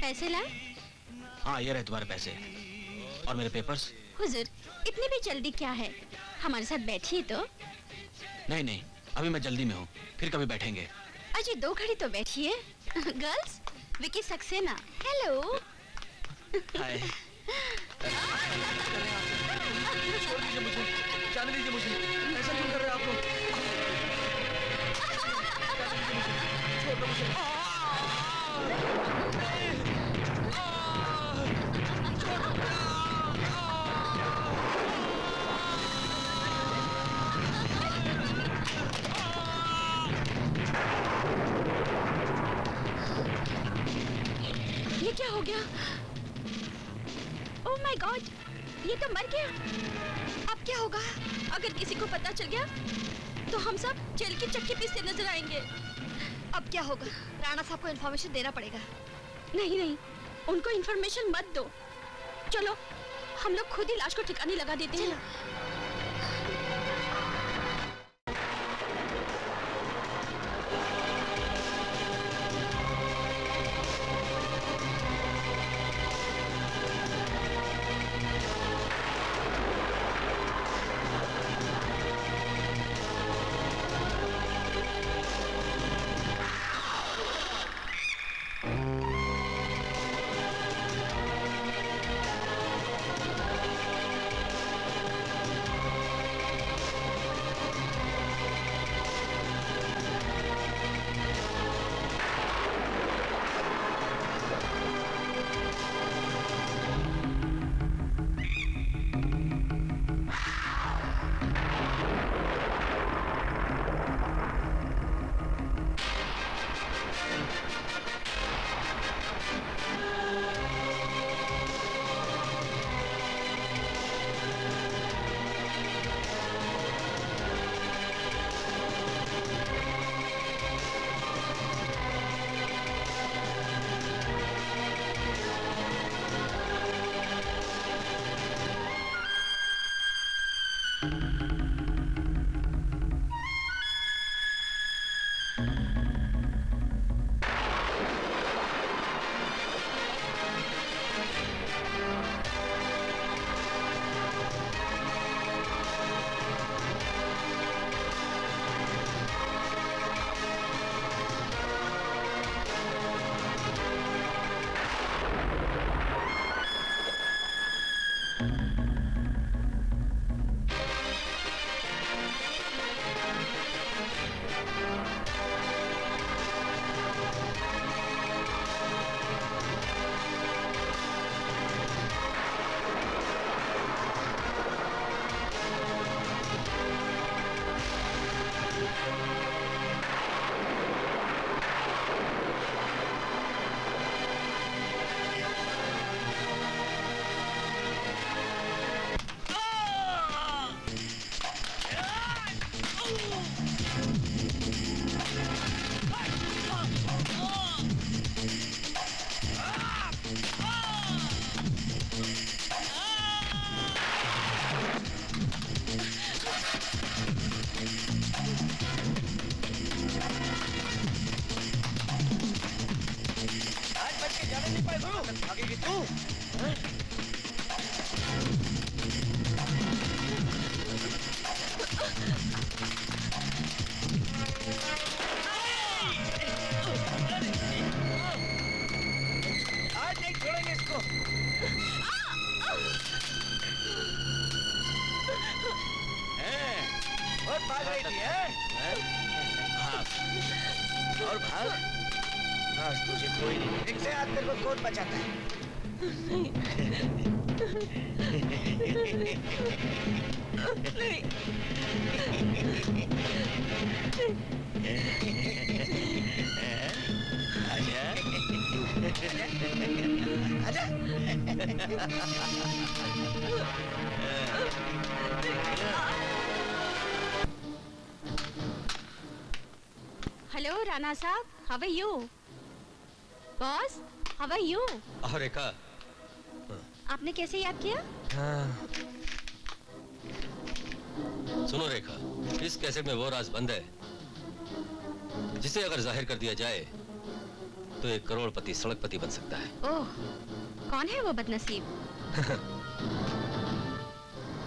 पैसे लाए? हाँ, ये रहे तुम्हारे पैसे और मेरे पेपर्स। हुजूर, इतनी भी जल्दी क्या है? हमारे साथ बैठिए तो। नहीं नहीं, अभी मैं जल्दी में हूँ, फिर कभी बैठेंगे। अजी 2 घड़ी तो बैठिए। Girls, Vicky Saxena, hello. Hi. छोड़ दीजिए मुझे, जाने दीजिए मुझे। ऐसा क्यों कर रहे हैं आप लोग? छोड़ दो मुझे। ये क्या हो गया? ओह माय गॉड, ये तो मर गया। अब क्या होगा? अगर किसी को पता चल गया तो हम सब जेल की चक्की पीसते नजर आएंगे। अब क्या होगा? राणा साहब को इन्फॉर्मेशन देना पड़ेगा। नहीं नहीं, उनको इन्फॉर्मेशन मत दो। चलो हम लोग खुद ही लाश को ठिकाने लगा देते हैं। और भाग। आज तुझे कोई नहीं देख आज तेरे को कौन बचाता है? आजा। हेलो राणा साहब, how are you? Boss, how are you? Rekha, आपने कैसे याद किया? हाँ। सुनो रेखा, इस कैसेट में वो राज बंद है जिसे अगर जाहिर कर दिया जाए तो एक करोड़पति सड़कपति बन सकता है। ओह, कौन है वो बदनसीब?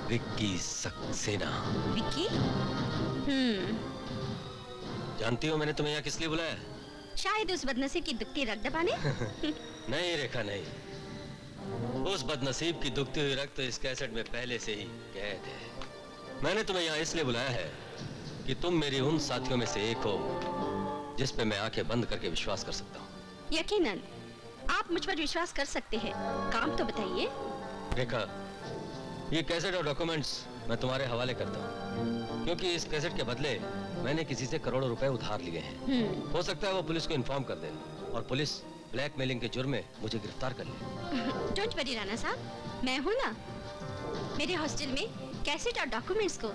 विक्की सक्सेना। विक्की? जानती हो मैंने तुम्हें यहाँ किस लिए बुलाया? शायद उस बदनसीब की दुखती रग दबाने। नहीं रेखा, नहीं। उस बदनसीब की दुखती हुई रग तो इस कैसेट में पहले से ही कैद है। मैंने तुम्हें यहाँ इसलिए बुलाया है कि तुम मेरी उन साथियों में से एक हो जिस पे मैं आंखें बंद करके विश्वास कर सकता हूँ। यकीनन आप मुझ पर विश्वास कर सकते हैं। काम तो बताइए। रेखा, ये कैसेट और डॉक्यूमेंट्स मैं तुम्हारे हवाले करता हूँ, क्योंकि इस कैसेट के बदले मैंने किसी से करोड़ों रुपए उधार लिए हैं। हो सकता है वो पुलिस को इन्फॉर्म कर दे और पुलिस ब्लैकमेलिंग के जुर्म में मुझे गिरफ्तार कर ले। डोंट वरी राणा साहब, मैं हूँ ना। मेरे हॉस्टल में कैसेट और डॉक्यूमेंट्स को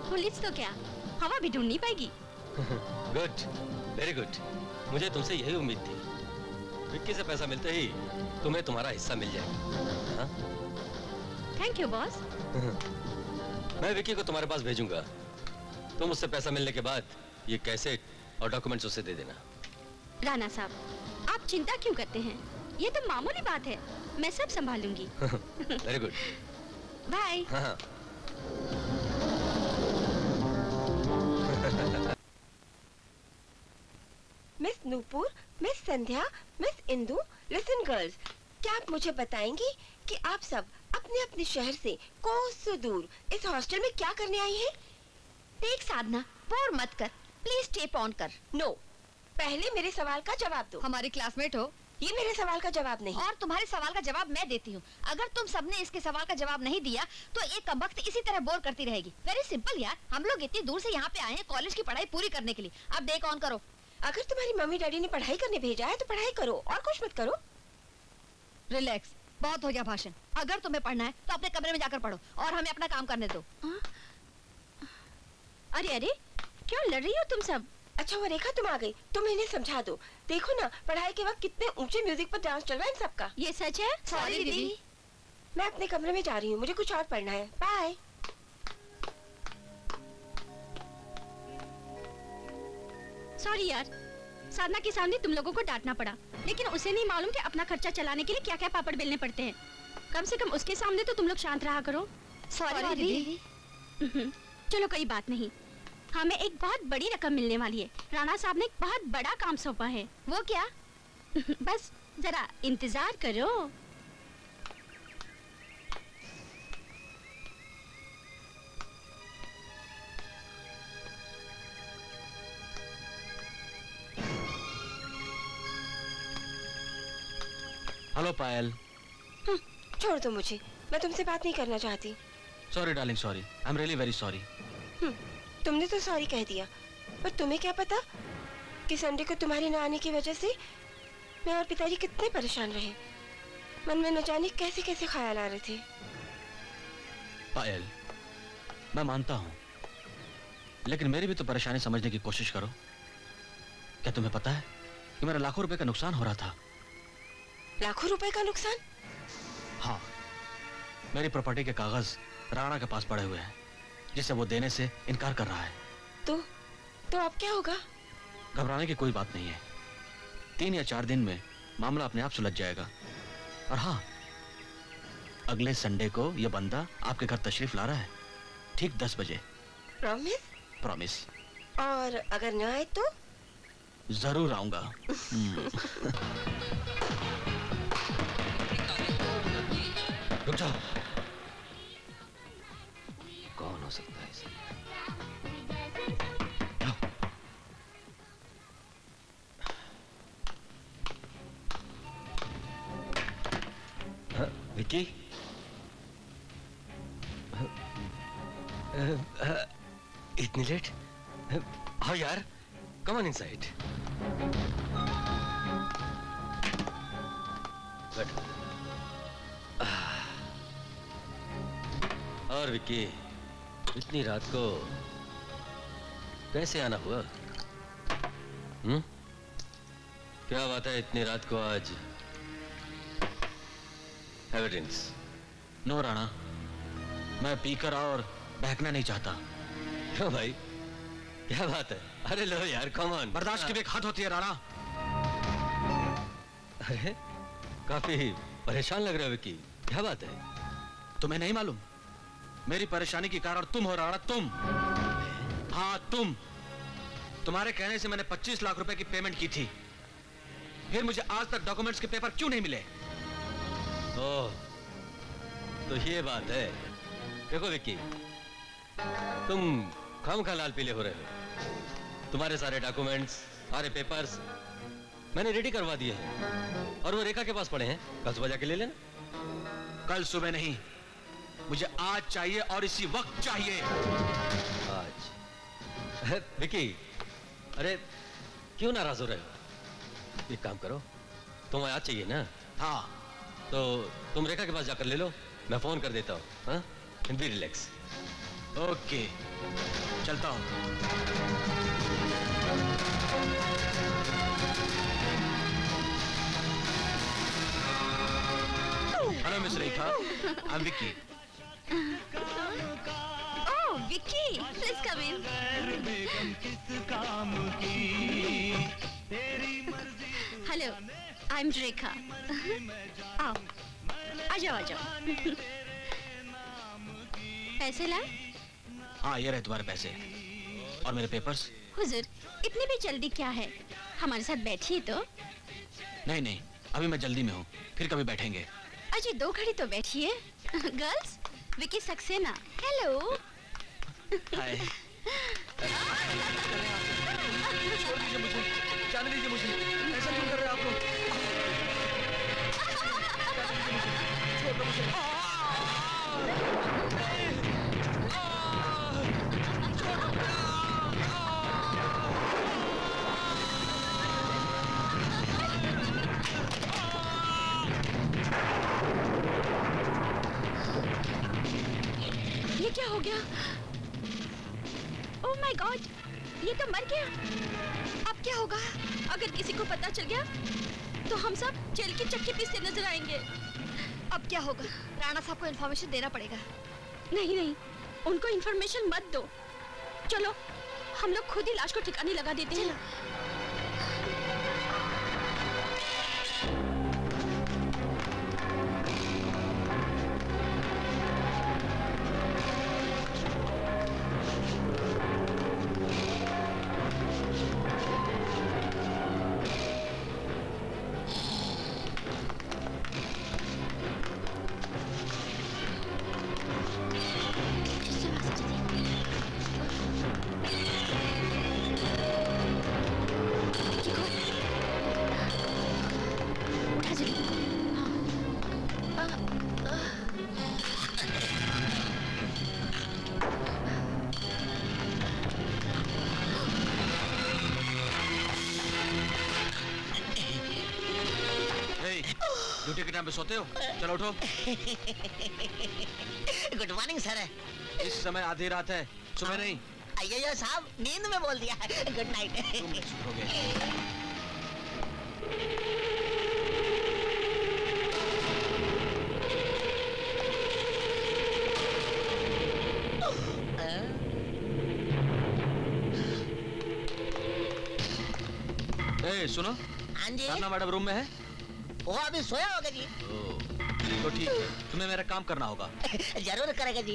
पुलिस तो क्या, हवा भी ढूंढ नहीं पाएगी। Good, very good. मुझे तुमसे यही उम्मीद थी। विक्की से पैसा मिलते ही तुम्हें तुम्हारा हिस्सा मिल जाएगा। हाँ? Thank you boss. मैं विक्की को तुम्हारे पास भेजूंगा। तुम उससे पैसा मिलने के बाद ये कैसेट और डॉक्यूमेंट्स उसे दे देना। राणा साहब, आप चिंता क्यों करते हैं? ये तो मामूली बात है, मैं सब संभालूंगी। Very good. बाय। हाँ। Miss Nupur, miss Sandhya, miss Indu, listen girls, क्या आप मुझे बताएंगी कि आप सब अपने अपने शहर से कोसों दूर इस हॉस्टल में क्या करने आई हैं? देख साधना, बोर मत कर, प्लीज टेप ऑन कर। नो, पहले मेरे सवाल का जवाब दो। हमारी क्लासमेट हो ये मेरे सवाल का जवाब नहीं। और तुम्हारे सवाल का जवाब मैं देती हूँ। अगर तुम सबने इसके सवाल का जवाब नहीं दिया तो ये कमबख्त इसी तरह बोर करती रहेगी। वेरी सिंपल यार, हम लोग इतनी दूर से यहाँ पे आए हैं कॉलेज की पढ़ाई पूरी करने के लिए। अब डेक ऑन करो। अगर तुम्हारी मम्मी डैडी ने पढ़ाई करने भेजा है तो पढ़ाई करो और कुछ मत करो। रिलैक्स, बहुत हो गया भाषण। अगर तुम्हें पढ़ना है तो अपने कमरे में जाकर पढ़ो और हमें अपना काम करने दो। अरे अरे, क्यों लड़ रही हो तुम सब? अच्छा वो रेखा तुम आ गई, तुम इन्हें समझा दो। देखो ना पढ़ाई के वक्त कितने ऊंचे म्यूजिक पर डांस चल रहा है इन सबका। ये सच है? सॉरी दीदी। मैं अपने कमरे में जा रही हूँ, मुझे कुछ और पढ़ना है। बाय। सॉरी यार, साधना के सामने तुम लोगों को डांटना पड़ा, लेकिन उसे नहीं मालूम कि अपना खर्चा चलाने के लिए क्या क्या पापड़ बेलने पड़ते हैं। कम से कम उसके सामने तो तुम लोग शांत रहा करो। सॉरी दीदी। चलो कोई बात नहीं, हमें एक बहुत बड़ी रकम मिलने वाली है। राणा साहब ने एक बहुत बड़ा काम सौंपा है। वो क्या? बस जरा इंतजार करो। हेलो पायल। छोड़ दो मुझे, मैं तुमसे बात नहीं करना चाहती। Sorry darling, sorry. I am really very sorry. तुमने तो सॉरी कह दिया, पर तुम्हें क्या पता कि संडे को तुम्हारे न आने की वजह से मैं और पिताजी कितने परेशान रहे। मन में न जाने कैसे कैसे ख्याल आ रहे थे। पायल, मैं मानता हूँ, लेकिन मेरी भी तो परेशानी समझने की कोशिश करो। क्या तुम्हें पता है कि मेरा लाखों रुपए का नुकसान हो रहा था? लाखों रुपए का नुकसान? हाँ, मेरी प्रॉपर्टी के कागज राणा के पास पड़े हुए हैं, जिसे वो देने से इनकार कर रहा है। तो अब क्या होगा? घबराने की कोई बात नहीं है। 3 या 4 दिन में मामला अपने आप सुलझ जाएगा। और हाँ, अगले संडे को यह बंदा आपके घर तशरीफ ला रहा है, ठीक 10 बजे। प्रॉमिस? प्रॉमिस। और अगर न आए तो? जरूर आऊंगा। रुक जाओ। कौन हो सकता है इसे? हाँ, विक्की? इतनी लेट? हाँ यार, कम ऑन इनसाइड। और विक्की, इतनी रात को कैसे आना हुआ? क्या बात है इतनी रात को आज? Have a drinks. No Rana, मैं पीकर और बहकना नहीं चाहता। क्यों भाई, क्या बात है? अरे लो यार, कम ऑन। बर्दाश्त की भी एक हद होती है राणा। अरे काफी परेशान लग रहे हो विक्की, क्या बात है? तुम्हें नहीं मालूम मेरी परेशानी की कारण तुम हो राणा, तुम। हाँ तुम। तुम्हारे कहने से मैंने 25 लाख रुपए की पेमेंट की थी, फिर मुझे आज तक डॉक्यूमेंट्स के पेपर क्यों नहीं मिले? ओह, तो ये बात है। देखो विक्की, तुम खामखा लाल पीले हो रहे हो। तुम्हारे सारे डॉक्यूमेंट्स, सारे पेपर्स मैंने रेडी करवा दिए हैं और वो रेखा के पास पड़े हैं। कल सुबह जाके ले लेना। कल सुबह नहीं, मुझे आज चाहिए और इसी वक्त चाहिए। आज? विक्की, अरे क्यों नाराज हो रहे हो? एक काम करो, तुम्हें आज चाहिए ना? हाँ। तो तुम रेखा के पास जाकर ले लो, मैं फोन कर देता हूँ। हाँ, बी रिलैक्स। ओके, चलता हूँ। Hello miss Rekha, I am Vicky. Oh, Vicky, please come in. Hello, I'm Rekha. आओ, आ जाओ, आ जाओ। पैसे लाए? हाँ, ये रहे तुम्हारे पैसे और मेरे पेपर्स। हुजूर, इतनी भी जल्दी क्या है? हमारे साथ बैठिए तो। नहीं नहीं, अभी मैं जल्दी में हूँ, फिर कभी बैठेंगे। अजी 2 घड़ी तो बैठिए। Girls, Vicky Saxena. Hello. Hi. छोड़ दीजिए मुझे, जाने दीजिए मुझे। ऐसा क्यों कर रहे हैं आप लोग? छोड़ दो मुझे। ये क्या हो गया? ओह माय गॉड, ये तो मर गया। अब क्या होगा? अगर किसी को पता चल गया तो हम सब जेल की चक्की पीसते नजर आएंगे। अब क्या होगा? राणा साहब को इन्फॉर्मेशन देना पड़ेगा। नहीं नहीं, उनको इन्फॉर्मेशन मत दो। चलो हम लोग खुद ही लाश को ठिकाने लगा देते हैं। ड्यूटी के टाइम पे सोते हो? चलो उठो। Good morning sir. इस समय आधी रात है, सुबह नहीं। अय्यो साहब, नींद में बोल दिया। Good night. तुम नहीं सुधरोगे। ए, सुनो। हाँ जी। साधना मैडम रूम में है? वो अभी सोया होगा जी। तो ठीक है, तुम्हें मेरा काम करना होगा। जरूर करेगा जी।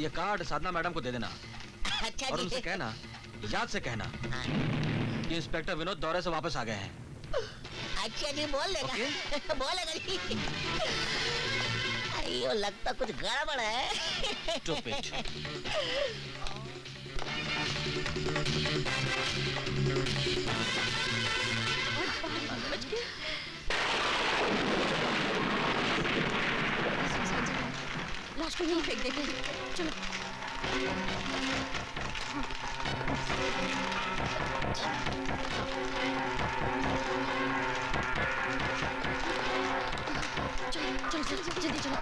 ये कार्ड साधना मैडम को दे देना। अच्छा और जी। उनसे कहना, याद से कहना हाँ। कि इंस्पेक्टर विनोद दौरे से वापस आ गए हैं। अच्छा जी, बोल लेगा। ओके। बोलेगा जी। अयो, लगता कुछ गड़बड़ है। Stupid. बच गया। लाश को यहीं फेंक देते हैं। चलो। चलो चलो चलो जल्दी चलो।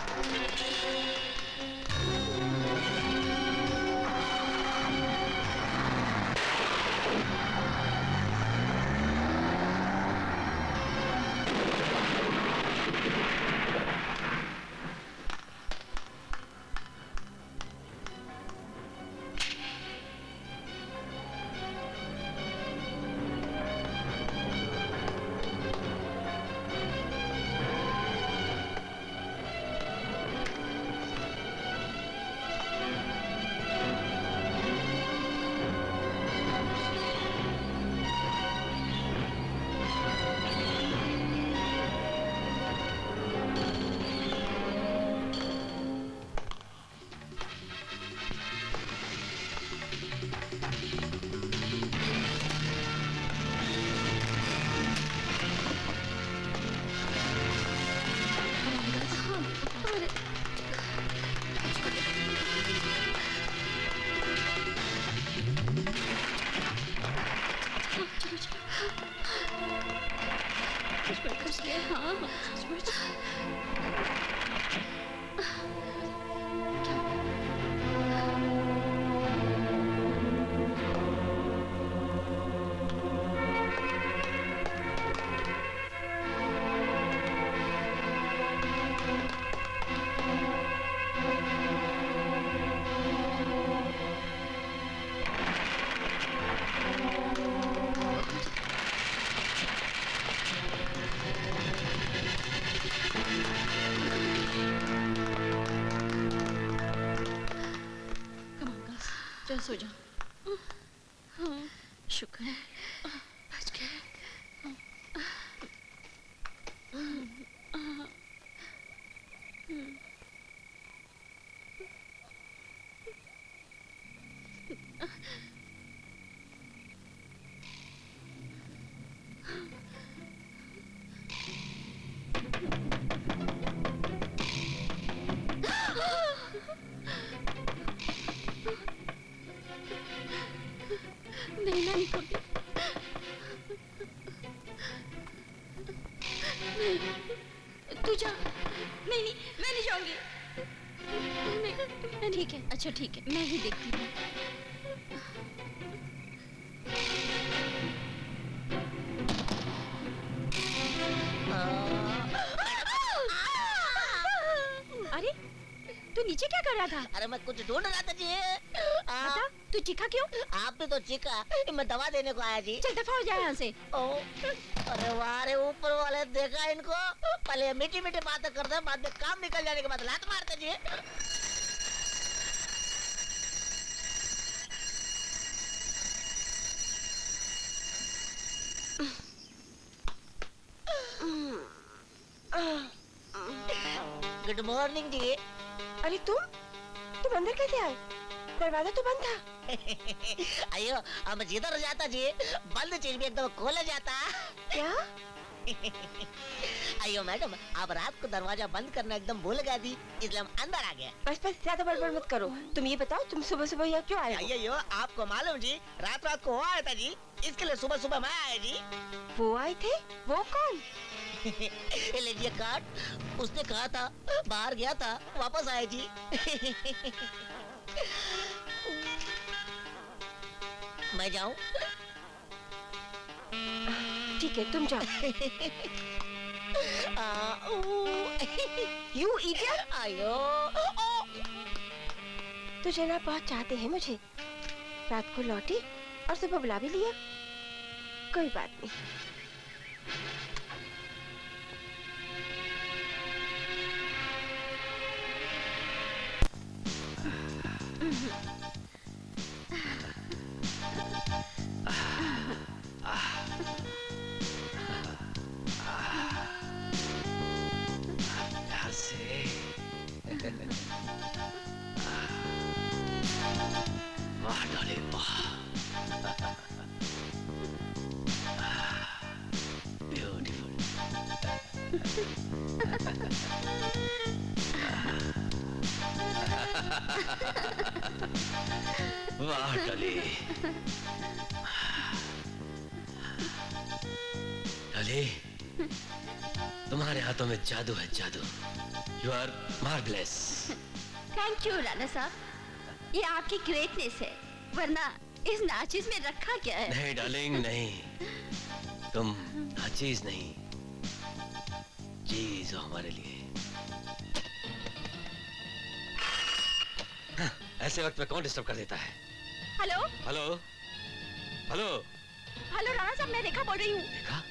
हाँ सचमुच। Come on, girls. चलो सो जाओ। शुक्र है बच गए। नहीं मैं नहीं खोलती। नहीं तू जा। नहीं नहीं मैं नहीं जाऊंगी। नहीं ठीक है, अच्छा ठीक है, मैं ही देखती हूँ। अरे तू नीचे क्या कर रहा था? अरे मैं कुछ ढूंढ रहा था जी। बता तू चीखा क्यों? आप भी तो चीखा, मैं दवा देने को आया जी। चल दफा हो जाए यहाँ से। ओ, अरे वाह रे, ऊपर वाले देखा इनको, पहले मीठी मीठी बातें करते हैं, बाद में काम निकल जाने के बाद लात मारते जी। गुड मॉर्निंग जी। अरे तुम अंदर कैसे आए? दरवाजा तो बंद था। अयो हम जिधर जाता जी, बंद चीज भी एकदम खोला जाता। क्या? अयो मैडम, आप रात को दरवाजा बंद करना एकदम भूल गए थी, इसलिए हम अंदर आ गए। बस ज्यादा बड़बड़ मत करो। तुम ये बताओ, तुम सुबह सुबह यहाँ क्यों आए हो? अयो आपको मालूम जी, रात रात को वो आया था जी, इसके लिए सुबह सुबह मैं आया जी। वो आए थे? वो कौन? ये लीजिए कार्ड, उसने कहा था बाहर गया था, वापस आए जी। मैं जाऊं? ठीक है तुम जाओ। You idiot! आयो तुझे ना बहुत चाहते हैं मुझे। रात को लौटी और सुबह बुला भी लिया। कोई बात नहीं। यहाँ से वाह डाले वाह, ब्यूटीफुल। वाह डली, डली, तुम्हारे हाथों में जादू है, जादू। You are marvellous. Thank you Rana साहब, ये आपकी ग्रेटनेस है, वरना इस नाचिस में रखा क्या है? नहीं डार्लिंग नहीं, तुम नाचीज नहीं, चीज हो हमारे लिए। हाँ, ऐसे वक्त में कौन डिस्टर्ब कर देता है? Hello hello hello hello Rana साहब, मैं रेखा बोल रही हूँ। देखा,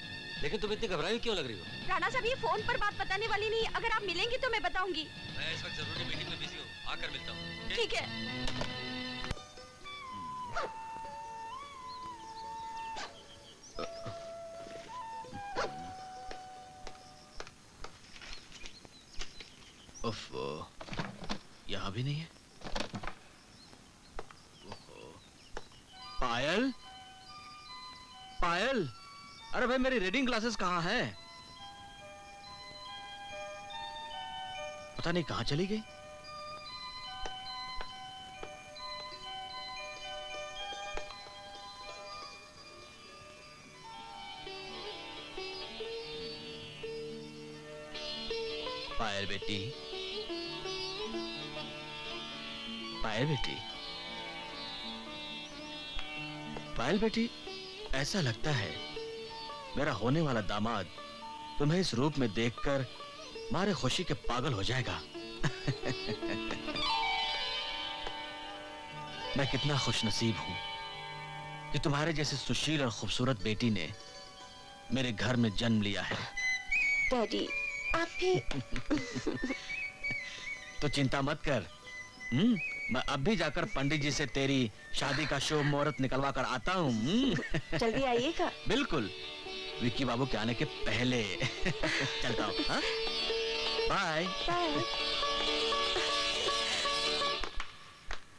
लेकिन तुम इतनी घबराई क्यों लग रही हो? राणा साहब ये फोन पर बात बताने वाली नहीं, अगर आप मिलेंगी तो मैं बताऊंगी। मैं इस वक्त जरूरी मीटिंग में बिजी हूँ, आकर मिलता हूँ। ठीक है। ओफो, यहाँ भी नहीं है। ओहो। पायल, पायल, अरे भाई मेरी रीडिंग क्लासेस कहाँ है? पता नहीं कहाँ चली गई। पायल बेटी, पायल बेटी, पायल बेटी, ऐसा लगता है मेरा होने वाला दामाद तुम्हें इस रूप में देखकर मारे खुशी के पागल हो जाएगा। मैं कितना खुशनसीब हूं कि तुम्हारे जैसे सुशील और खूबसूरत बेटी ने मेरे घर में जन्म लिया है। डैडी, आप भी तो चिंता मत कर। मैं अब भी जाकर पंडित जी से तेरी शादी का शुभ मुहूर्त निकलवा कर आता हूँ। जल्दी आइएगा। बिल्कुल, विक्की बाबू के आने के पहले। चलता हूँ। हाँ? बाय। बाय।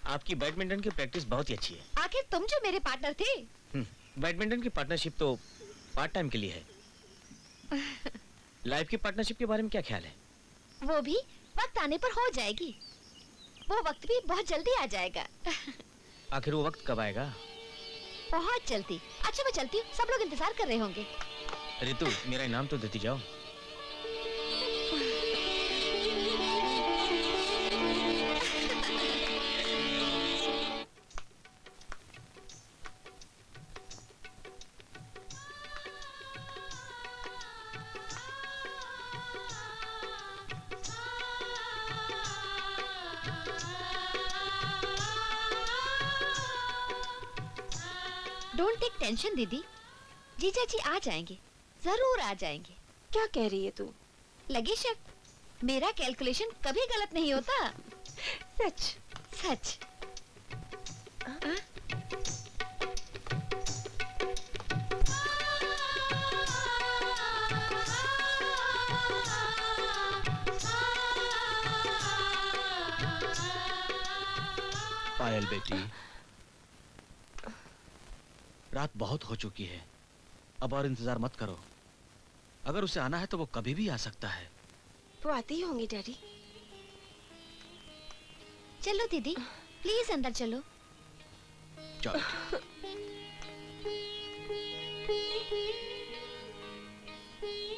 आपकी बैडमिंटन की प्रैक्टिस बहुत ही अच्छी है। आखिर तुम जो मेरे पार्टनर थे। बैडमिंटन की पार्टनरशिप तो पार्ट टाइम के लिए है। लाइफ की पार्टनरशिप के बारे में क्या ख्याल है? वो भी वक्त आने पर हो जाएगी। वो वक्त भी बहुत जल्दी आ जाएगा। आखिर वो वक्त कब आएगा? बहुत जल्दी। अच्छा मैं चलती हूँ, सब लोग इंतजार कर रहे होंगे। रितु, मेरा इनाम तो देती जाओ। डोंट टेक टेंशन दीदी, जीजा जी आ जाएंगे, जरूर आ जाएंगे। क्या कह रही है तू? लगी शक, मेरा कैलकुलेशन कभी गलत नहीं होता। सच? सच। पायल बेटी, रात बहुत हो चुकी है, अब और इंतजार मत करो। अगर उसे आना है तो वो कभी भी आ सकता है। वो आते ही होंगे डैडी। चलो दीदी, प्लीज अंदर चलो। चलो।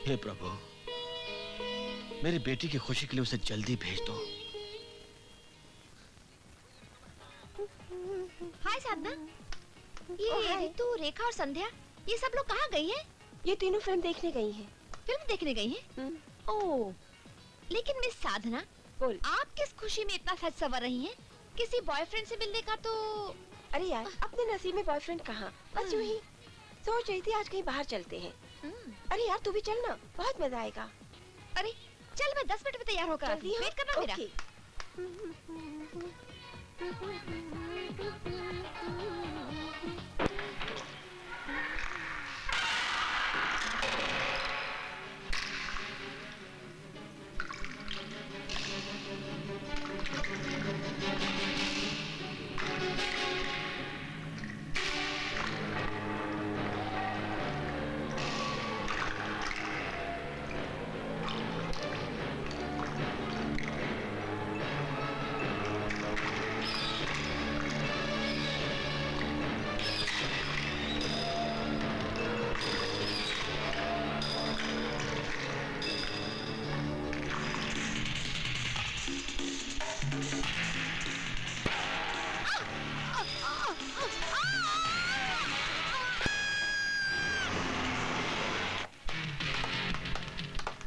हे प्रभु, मेरी बेटी की खुशी के लिए उसे जल्दी भेज दो। हाय साधना, ये रितु, रेखा और संध्या, ये सब लोग कहाँ गई हैं? ये तीनों फिल्म देखने गई हैं। फिल्म देखने गई हैं? ओह, लेकिन मिस साधना, बोल। आप किस खुशी में इतना सज सवर रही हैं? किसी बॉयफ्रेंड से मिलने का तो। अरे यार, अपने नसीब में बॉयफ्रेंड कहाँ, बस यूं ही सोच रही थी आज कहीं बाहर चलते हैं। अरे यार तू भी चल ना, बहुत मजा आएगा। अरे चल, मैं 10 मिनट में तैयार होकर आती हूँ। वेट करना मेरा। ओके।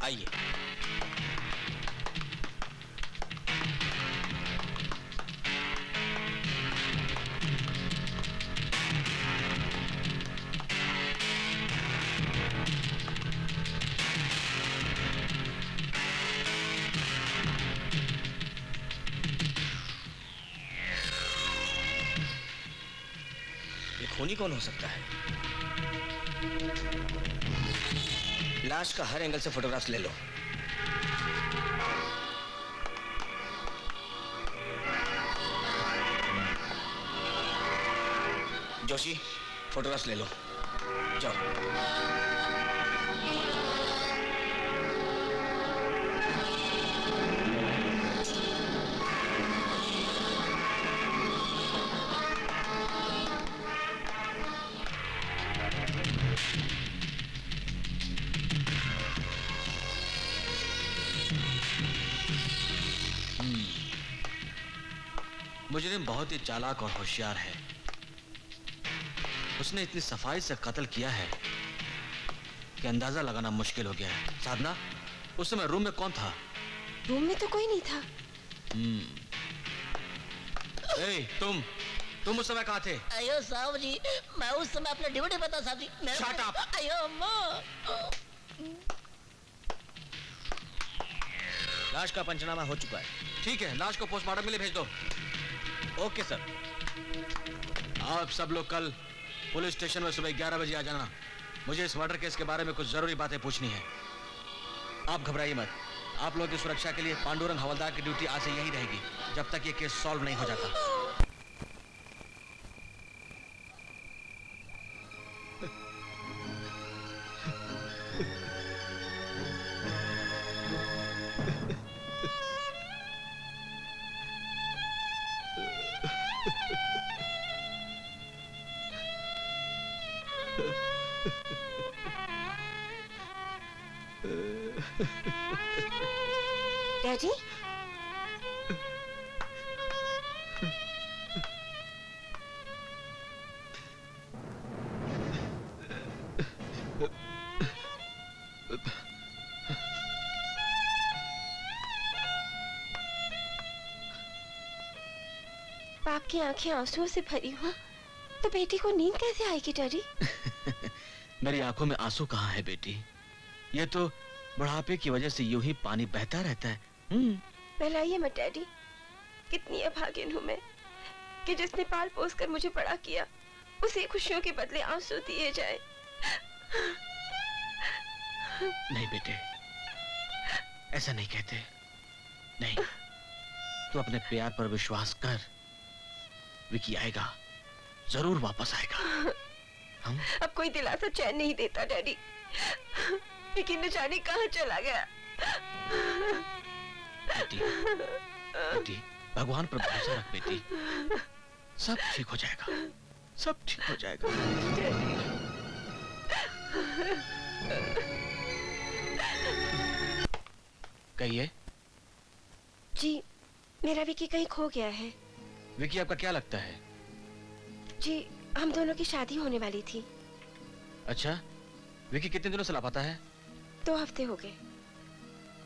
आइए। ये खूनी कौन हो सकता है? लाश का हर एंगल से फोटोग्राफ्स ले लो। जोशी, फोटोग्राफ्स ले लो। जाओ। मुजरिम बहुत ही चालाक और होशियार है। उसने इतनी सफाई से कत्ल किया है कि अंदाजा लगाना मुश्किल हो गया है। साधना, उस समय रूम में कौन था? रूम में तो कोई नहीं था। ए, तुम उस समय कहाँ थे? अयो साहब जी, मैं उस समय अपने ड्यूटी पर था साहब जी। Shut up! अयो अम्मा। लाश का पंचनामा हो चुका है। ठीक है, लाश को पोस्टमार्टम के लिए भेज दो। Okay sir. आप सब लोग कल पुलिस स्टेशन में सुबह 11 बजे आ जाना। मुझे इस मर्डर केस के बारे में कुछ जरूरी बातें पूछनी है। आप घबराइए मत। आप लोगों की सुरक्षा के लिए पांडुरंग हवलदार की ड्यूटी आज से यही रहेगी जब तक ये केस सॉल्व नहीं हो जाता। डैडी, बाप की आंखें आंसुओं से भरी हो तो बेटी को नींद कैसे आएगी डैडी? मेरी आंखों में आंसू कहाँ है बेटी? ये तो बुढ़ापे की वजह से यूं ही पानी बहता रहता है। बहलाइए मत डैडी। कितनी अभागिन हूँ मैं कि जिसने पाल पोस कर मुझे बड़ा किया उसे खुशियों के बदले आंसू दिए जाए। नहीं बेटे, ऐसा नहीं कहते। नहीं, तू अपने प्यार पर विश्वास कर। विकी आएगा, जरूर वापस आएगा। हम अब कोई दिलासा चैन नहीं देता डैडी। विकी न जाने कहाँ चला गया। बेटी, बेटी, भगवान पर भरोसा रख बेटी। सब ठीक हो जाएगा, सब ठीक हो जाएगा। कहिए। जी, मेरा विकी कहीं खो गया है। विकी आपका क्या लगता है? जी, हम दोनों की शादी होने वाली थी। अच्छा, विकी कितने दिनों से लापता है? 2 हफ्ते हो गए।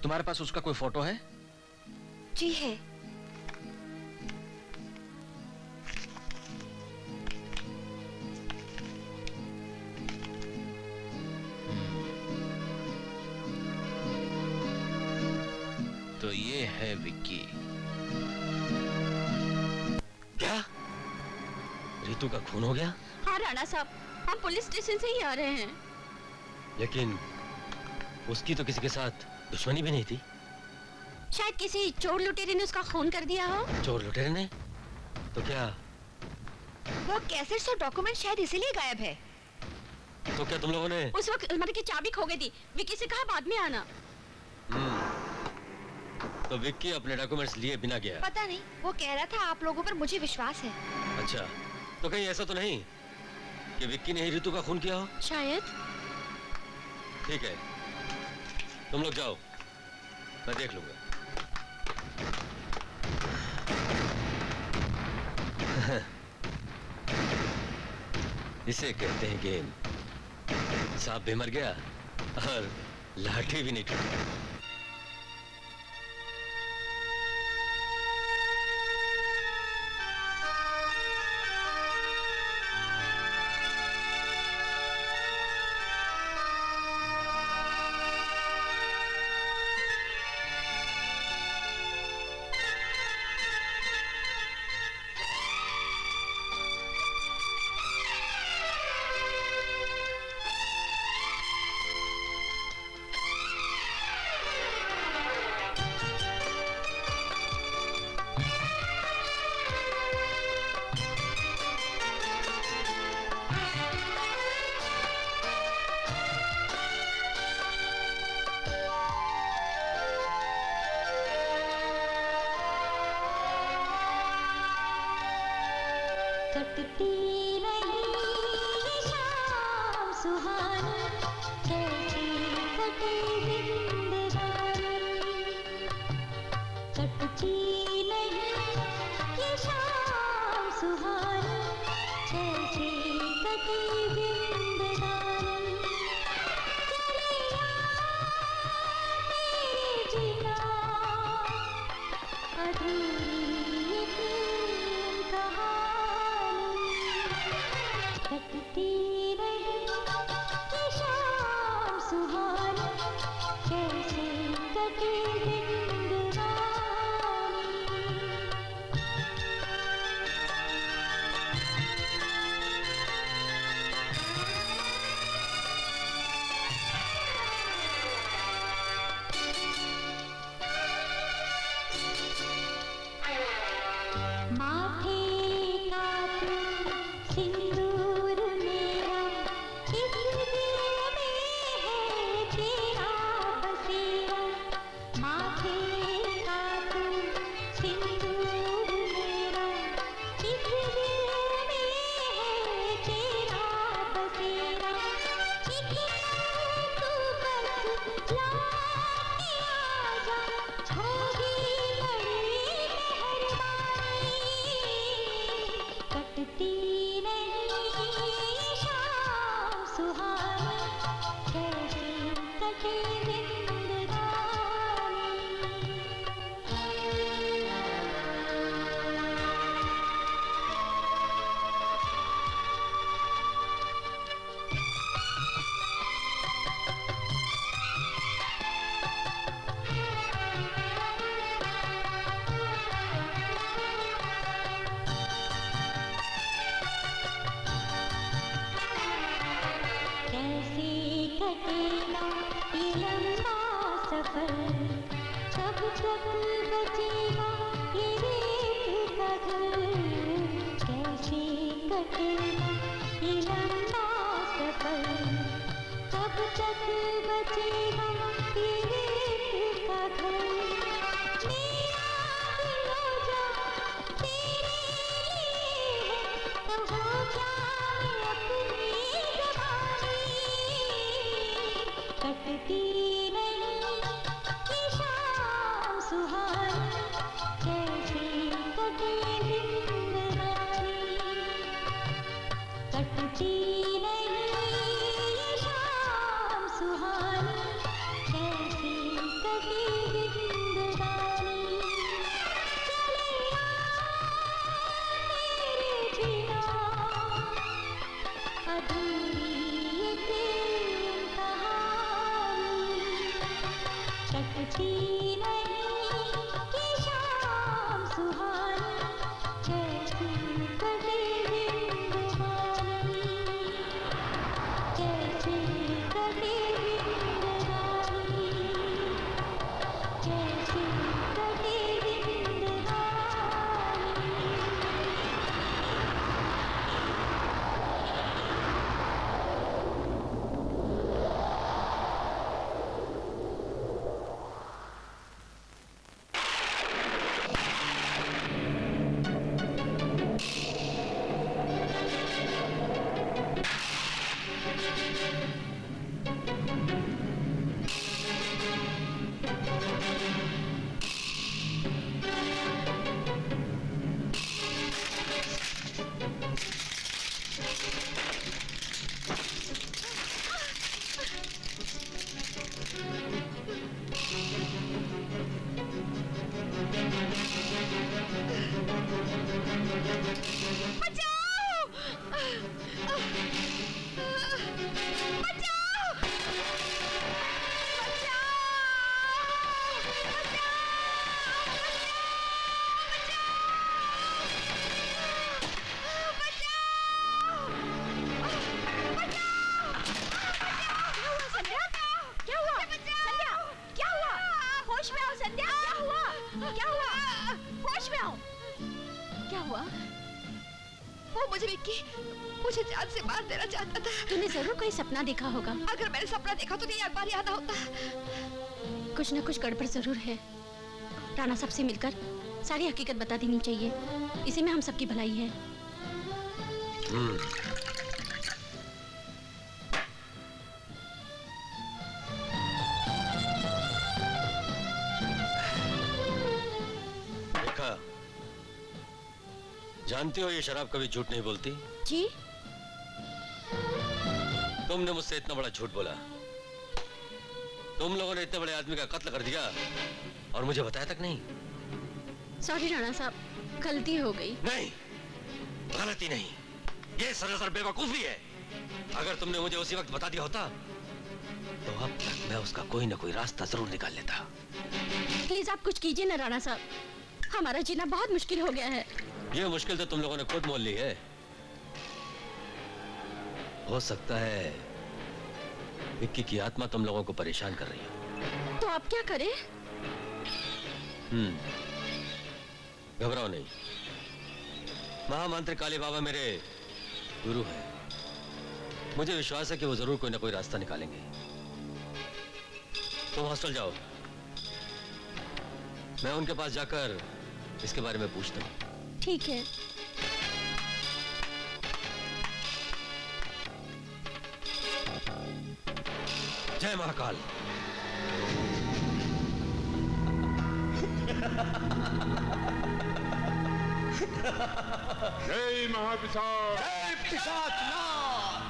तुम्हारे पास उसका कोई फोटो है? जी है। तो ये है विक्की। क्या? रितु का खून हो गया? हाँ राणा साहब, हम पुलिस स्टेशन से ही आ रहे हैं। लेकिन उसकी तो किसी के साथ दुश्मनी भी नहीं थी। शायद किसी चोर लुटेरे ने उसका खून कर दिया हो। चोर लुटेरे ने? तो क्या? वो कैसेट्स और डॉक्यूमेंट शायद इसीलिए गायब है। तो क्या तुम लोगों ने? उस वक्त अलमारी की चाबी खो गई थी। विकी से कहा बाद में आना। तो विक्की अपने डॉक्यूमेंट्स लिए बिना गया? पता नहीं, वो कह रहा था आप लोगों पर मुझे विश्वास है। अच्छा, तो कहीं ऐसा तो नहीं कि विक्की ने ही रितु का खून किया हो? शायद। ठीक है, तुम लोग जाओ, मैं देख लूंगा। इसे कहते हैं गेम। सांप भी मर गया और लाठी भी नहीं टूटी। कटती रही ये शाम सुहानी, कैसी कटे जिंदगानी। कटती नहीं ये शाम बिना अधूरी ये प्रेम कहानी कटती रही ये शाम सुहानी कैसे कटे जिंदगानी माथे का तू सिंदूर मेरा इस दिल में है तेरा बसेरा माथे का तू सिंदूर मेरा इस दिल में है तेरा बसेरा एक तू बस लौट के आजा होगी बड़ी मेहरबानी कटती नहीं ये शाम सुहानी कैसे कटे जिंदगानी कैसे कटेगा ये लंबा सफर कब तक बचेगा ये रेत का घर कैसे कटेगा ये लंबा सफर कब तक बचेगा ये रेत का घर मेरा दिल जो तेरे लिए है तो हो जाए अपनी कटती नहीं ये शाम सुहानी कैसे कटे जिंदगानी कटती नहीं ये शाम सुहानी कैसे कटे जिंदगानी चले तेरे बिना अधूरी ये प्रेम कहानी कटती नहीं ये शाम सुहानी कैसे कटे जिंदगानी कैसे कटे जिंदगानी कैसे कटे जिंदगानी क्या हुआ? वो मुझे विक्की मुझे जान से मार देना चाहता था। तूने जरूर कोई सपना देखा होगा। अगर मैंने सपना देखा तो नहीं अखबार याद होता। कुछ न कुछ गड़बड़ जरूर है। राणा साहब से मिलकर सारी हकीकत बता देनी चाहिए। इसी में हम सबकी भलाई है। देखा, जानती हो ये शराब कभी झूठ नहीं बोलती। जी? तुमने मुझसे इतना बड़ा झूठ बोला। तुम लोगों ने इतने बड़े आदमी का कत्ल कर दिया और मुझे बताया तक नहीं। सॉरी राणा साहब, गलती हो गई। नहीं, गलती नहीं, ये सरासर बेवकूफी है। अगर तुमने मुझे उसी वक्त बता दिया होता तो अब तक मैं उसका कोई ना कोई रास्ता जरूर निकाल लेता। प्लीज आप कुछ कीजिए ना राणा साहब, हमारा जीना बहुत मुश्किल हो गया है। ये मुश्किल तो तुम लोगों ने खुद मोल ली है। हो सकता है विक्की की आत्मा तुम लोगों को परेशान कर रही हो। तो आप क्या करें? घबराओ नहीं, महामंत्री काली बाबा मेरे गुरु हैं। मुझे विश्वास है कि वो जरूर कोई ना कोई रास्ता निकालेंगे। तुम हॉस्टल जाओ, मैं उनके पास जाकर इसके बारे में पूछता हूँ। ठीक है। जय महाकाल। जय महापिशाच। जय पिशाचनाथ।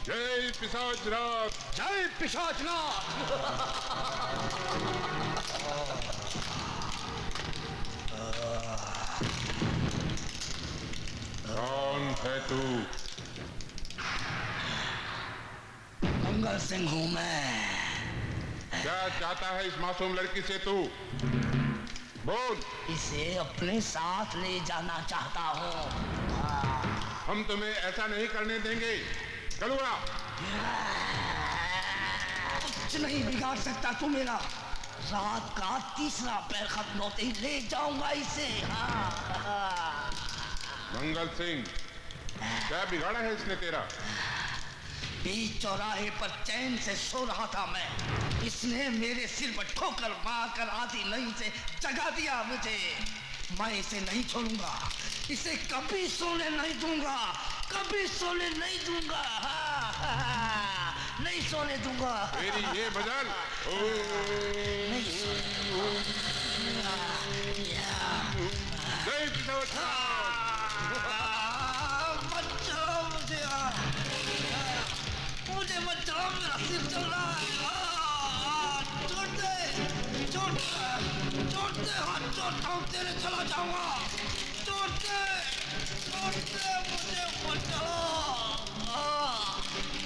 जय पिशाचनाथ। जय पिशाचनाथ। कौन है तू? मंगल सिंह हूँ मैं। क्या चाहता है इस मासूम लड़की से तू? बोल। इसे अपने साथ ले जाना चाहता हूँ। हम तुम्हें ऐसा नहीं करने देंगे। चलूड़ा। कुछ नहीं बिगाड़ सकता तू मेरा। रात का तीसरा पैर खत्म होते ही ले जाऊंगा इसे। मंगल सिंह, क्या बिगाड़ा है इसने तेरा? बीच चौराहे पर चैन से सो रहा था मैं। इसने मेरे सिर पर ठोकर मारकर आधी नींद से जगा दिया मुझे। मैं इसे नहीं छोड़ूंगा, इसे कभी सोने नहीं दूंगा, कभी सोने नहीं दूंगा। नहीं सोने दूंगा। तेरी ये मजाल। नहीं सोने दूंगा। जय पिशाचनाथ। बचाओ मुझे, मुझे बचाओ, मेरा सिर चल रहा है। छोड़ दे, छोड़ दे, छोड़ दे, हाथ छोड़ता हूँ, तेरे चला जाऊंगा। छोड़ दे, मुझे बचाओ।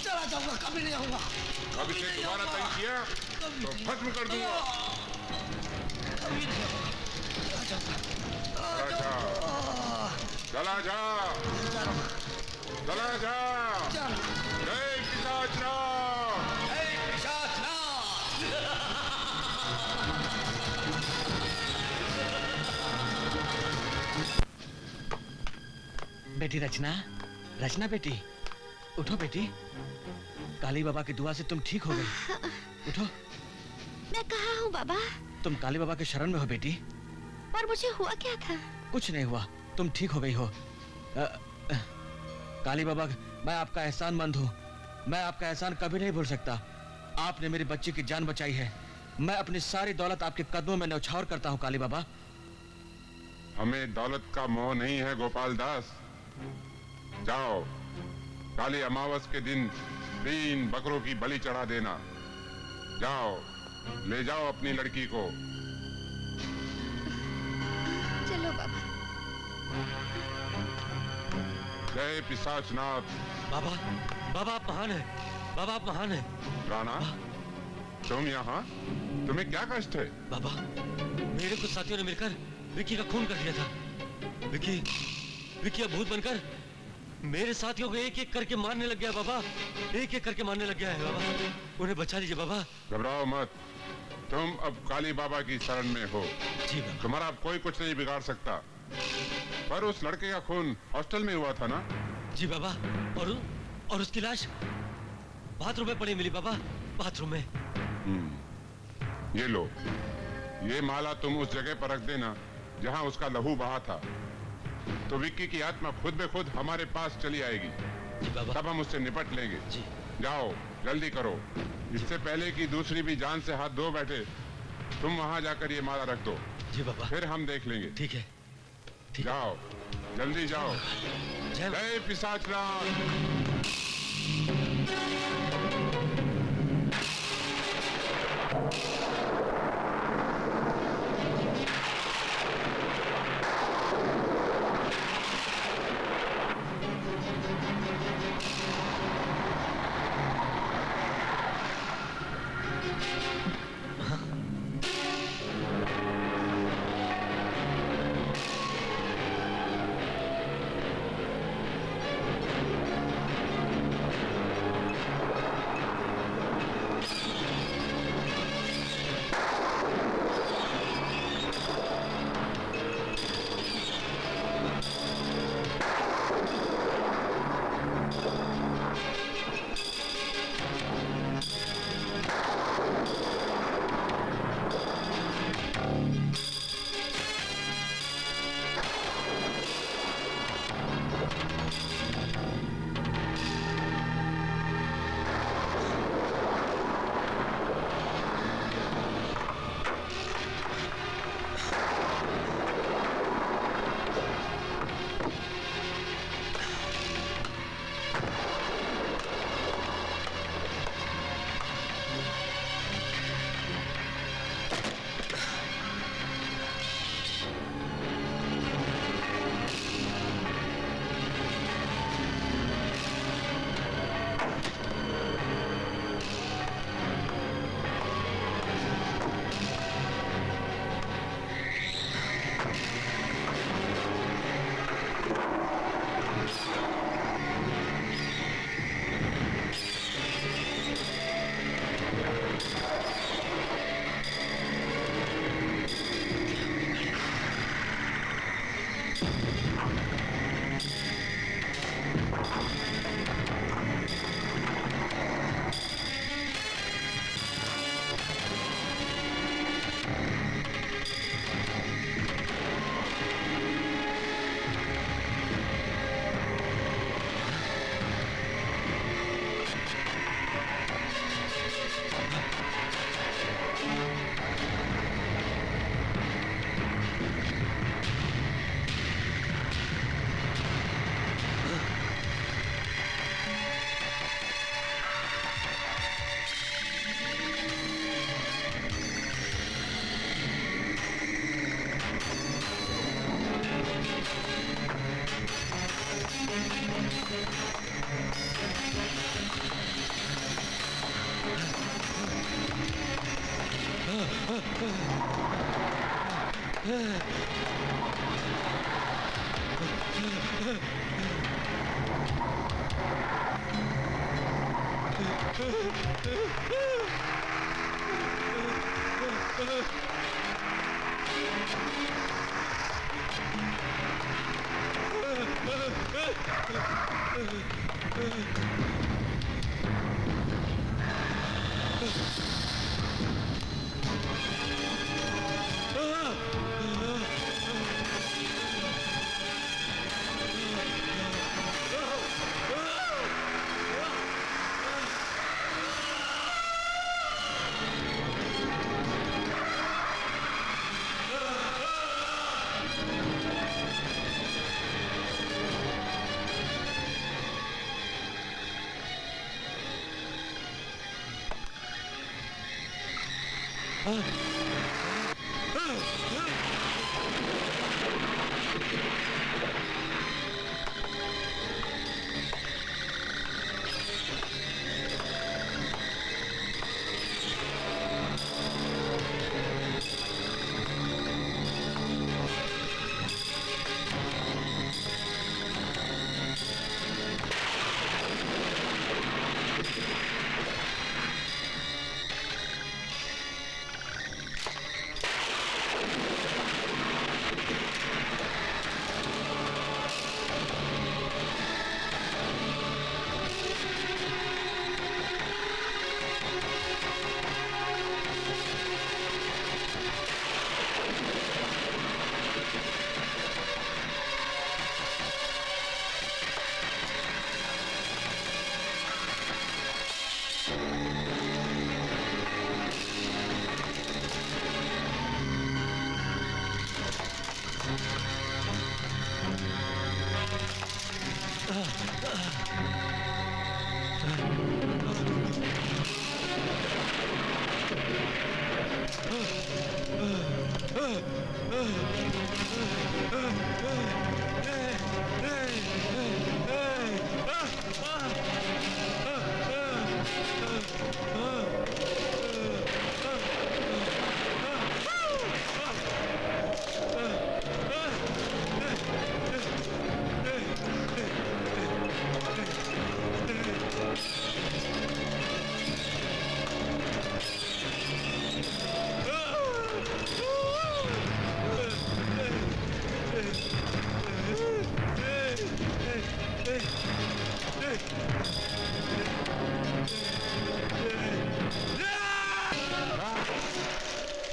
चला जाऊंगा, कभी नहीं आऊंगा। कभी से दोबारा तंग किया तो खत्म कर दूंगा। कभी नहीं आऊंगा। चला जा, चला जा, चला जा। जय पिशाचनाथ। जय पिशाचनाथ। बेटी रचना, रचना बेटी, उठो बेटी। काली बाबा की दुआ से तुम ठीक हो गई। उठो। मैं कहाँ हूँ बाबा? तुम काली बाबा के शरण में हो बेटी। पर मुझे हुआ क्या था? कुछ नहीं हुआ, तुम ठीक हो गई हो। काली बाबा, मैं आपका एहसानमंद हूँ। मैं आपका एहसान कभी नहीं भूल सकता। आपने मेरी बच्ची की जान बचाई है। मैं अपनी सारी दौलत आपके कदमों में न्यौछावर करता हूँ काली बाबा। हमें दौलत का मोह नहीं है गोपाल दास। जाओ, काली अमावस के दिन 3 बकरों की बलि चढ़ा देना। जाओ, ले जाओ अपनी लड़की को। चलो बाबा। जय पिशाचनाथ। बाबा, बाबा आप महान हैं। बाबा आप महान हैं। राणा, तुम यहाँ? तुम्हें क्या कष्ट है? बाबा, मेरे कुछ साथियों ने मिलकर विक्की का खून कर दिया था। विक्की अब भूत बनकर मेरे साथियों को एक एक करके मारने लग गया बाबा। एक एक करके मारने लग गया है बाबा। उन्हें बचा लीजिए बाबा। घबराओ मत, तुम अब काली बाबा की शरण में हो। जी बाबा। तुम्हारा अब कोई कुछ नहीं बिगाड़ सकता। पर उस लड़के का खून हॉस्टल में हुआ था ना? जी बाबा। और उसकी लाश बाथरूम में पड़ी मिली बाबा, बाथरूम में। ये लो, ये माला तुम उस जगह पर रख देना जहां उसका लहू बहा था। तो विक्की की आत्मा खुद ब खुद हमारे पास चली आएगी। जी बाबा। तब हम उससे निपट लेंगे। जी। जाओ जल्दी करो, इससे पहले कि दूसरी भी जान से हाथ धो बैठे। तुम वहां जाकर ये माला रख दो। जी बाबा। फिर हम देख लेंगे। ठीक है। ठीक है। जाओ जल्दी जाओ। जय पिशाचराज।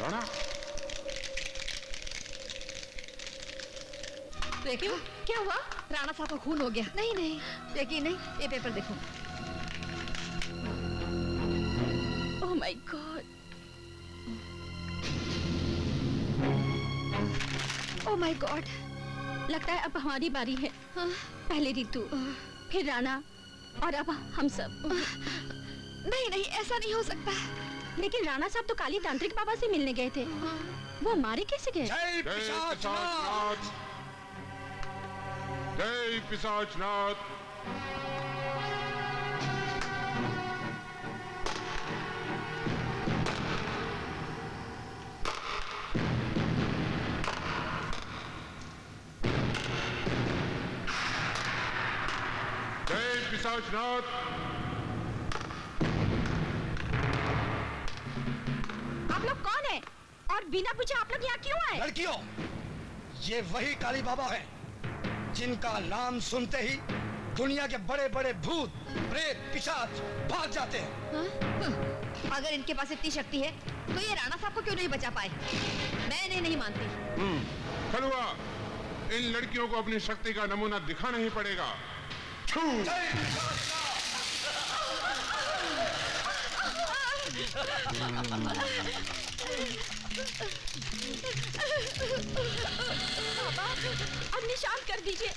राणा, देखियो क्या हुआ? राणा साहब का खून हो गया। नहीं नहीं, देखिए नहीं, ये पेपर देखो। Oh my God, oh my God. लगता है अब हमारी बारी है। पहले रितु, फिर राणा और अब हम सब। नहीं नहीं, ऐसा नहीं हो सकता। लेकिन राणा साहब तो काली तांत्रिक बाबा से मिलने गए थे। वो मारे कैसे गए? जय जय पिशाचनाथ। पिशाचनाथ, जय पिशाचनाथ। जय पिशाचनाथ। आप लोग कौन है और बिना पूछे आप लोग यहाँ क्यों आए? लड़कियों, ये वही काली बाबा है जिनका नाम सुनते ही दुनिया के बड़े बड़े भूत, प्रेत, पिशाच भाग जाते हैं। अगर इनके पास इतनी शक्ति है तो ये राणा साहब को क्यों नहीं बचा पाए? मैं इन्हें नहीं मानती। कलवा, इन लड़कियों को अपनी शक्ति का नमूना दिखाना ही पड़ेगा। छू! जय पिशाचनाथ। बाबा, अब निशान कर दीजिए।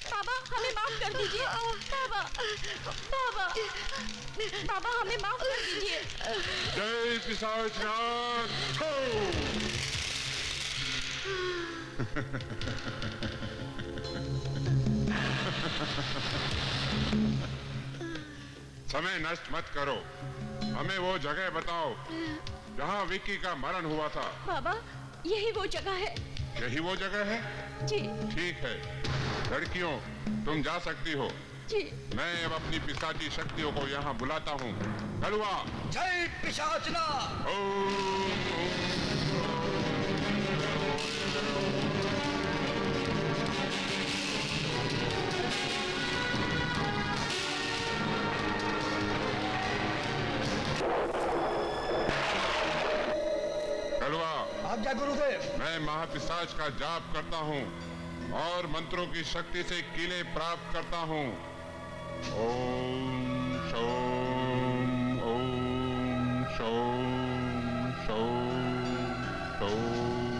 बाबा, हमें माफ कर दीजिए। बाबा, बाबा, बाबा, हमें माफ कर दीजिए। जय पिशाचनाथ। छू! समय नष्ट मत करो, हमें वो जगह बताओ जहाँ विक्की का मरण हुआ था। बाबा, यही वो जगह है। यही वो जगह है? जी ठीक है लड़कियों, तुम जा सकती हो। जी। मैं अब अपनी पिशाची शक्तियों को यहाँ बुलाता हूँ। कलवा, जय पिशाचनाथ। कलवा, आज्ञा गुरुदेव। मैं महापिशाच का जाप करता हूँ और मंत्रों की शक्ति से किले प्राप्त करता हूँ। ओम शोम, ओम शोम, शोम, शोम,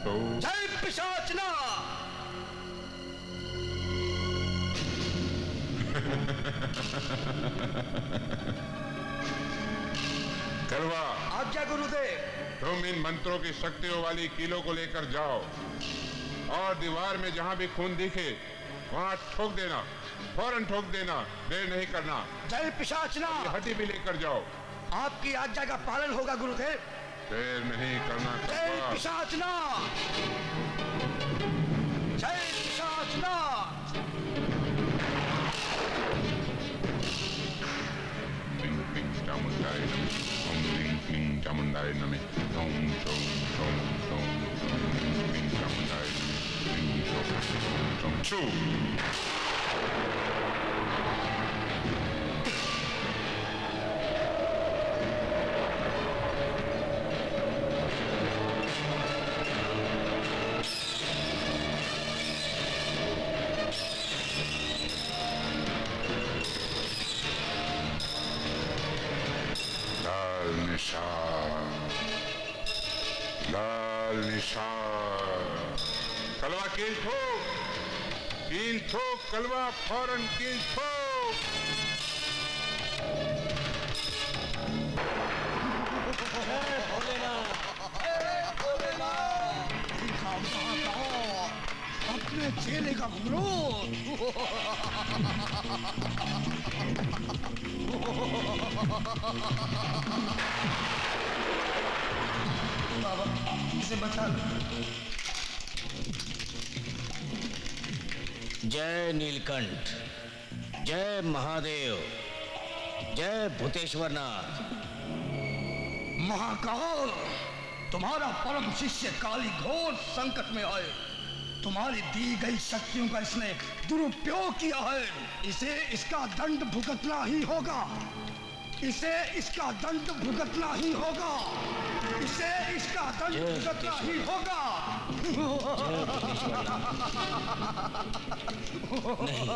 शोम। जय पिशाचनाथ। कलवा, आज्ञा गुरुदेव। तुम इन मंत्रों की शक्तियों वाली कीलों को लेकर जाओ और दीवार में जहाँ भी खून दिखे वहाँ ठोक देना, फौरन ठोक देना, देर नहीं करना। जय पिशाचनाथ। हड्डी भी लेकर जाओ। आपकी आज्ञा का पालन होगा गुरुदेव। देर नहीं करना। जय कलवा। पिशाचनाथ। जय पिशाचनाथ। Bing, bing, चामुंडाय नमः। ओम bing, bing, चामुंडाय नमः। ओम शोम, शोम, शोम, शोम, bing, bing, चामुंडाय नमः। bing, शोम, शोम, शोम, छू! लाल निशान, लाल निशान। कलवा कील ठोक, कील ठोक, कलवा फौरन कील ठोक। बाबा इसे बचा लो। जय नीलकंठ, जय महादेव, जय भूतेश्वरनाथ। महाकाल, तुम्हारा परम शिष्य काली घोर संकट में आए। तुम्हारी दी गई शक्तियों का इसने दुरुपयोग किया है। इसे इसका दंड भुगतना ही होगा। इसे इसका दंड भुगतना ही होगा। इसे इसका दंड भुगतना ही होगा। नहीं,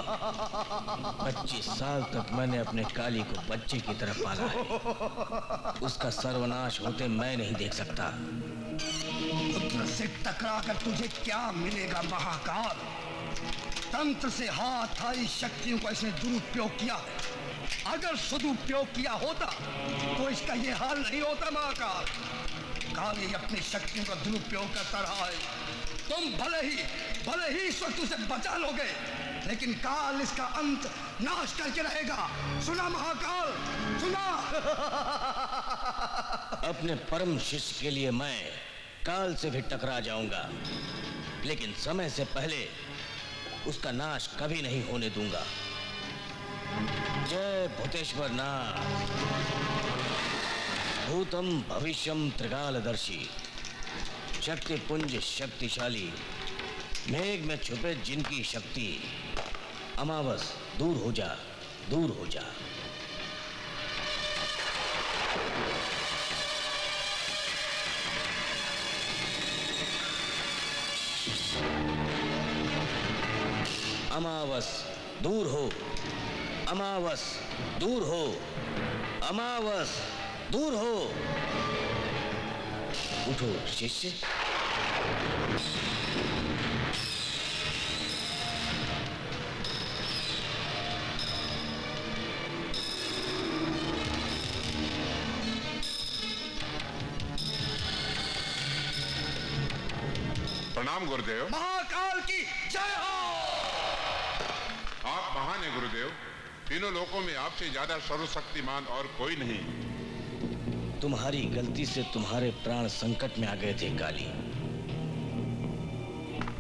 25 साल तक मैंने अपने काली को बच्चे की तरह पाला है। उसका सर्वनाश होते मैं नहीं देख सकता। पुत्र से टकराकर तुझे क्या मिलेगा महाकाल? तंत्र से हाथ आई शक्तियों का इसने दुरुपयोग किया है। अगर सदुपयोग किया होता तो इसका ये हाल नहीं होता महाकाल। काली अपनी शक्तियों का दुरुपयोग करता रहा है। तुम भले ही इस वक्त उसे बचा लोगे, लेकिन काल इसका अंत नाश करके रहेगा। सुना महाकाल, सुना। अपने परम शिष्य के लिए मैं काल से भी टकरा जाऊंगा, लेकिन समय से पहले उसका नाश कभी नहीं होने दूंगा। जय भूतेश्वरनाथ, भूतम भविष्यम त्रिकालदर्शी, शक्ति पुंज शक्तिशाली, मेघ में छुपे जिनकी शक्ति, अमावस दूर हो जा, दूर हो जा। अमावस दूर हो, अमावस दूर हो, अमावस दूर हो। उठो शिष्य। प्रणाम गुरुदेव। महाकाल की जय हो। आप महान हैं गुरुदेव। तीनों लोकों में आपसे ज्यादा सर्वशक्तिमान और कोई नहीं। तुम्हारी गलती से तुम्हारे प्राण संकट में आ गए थे काली।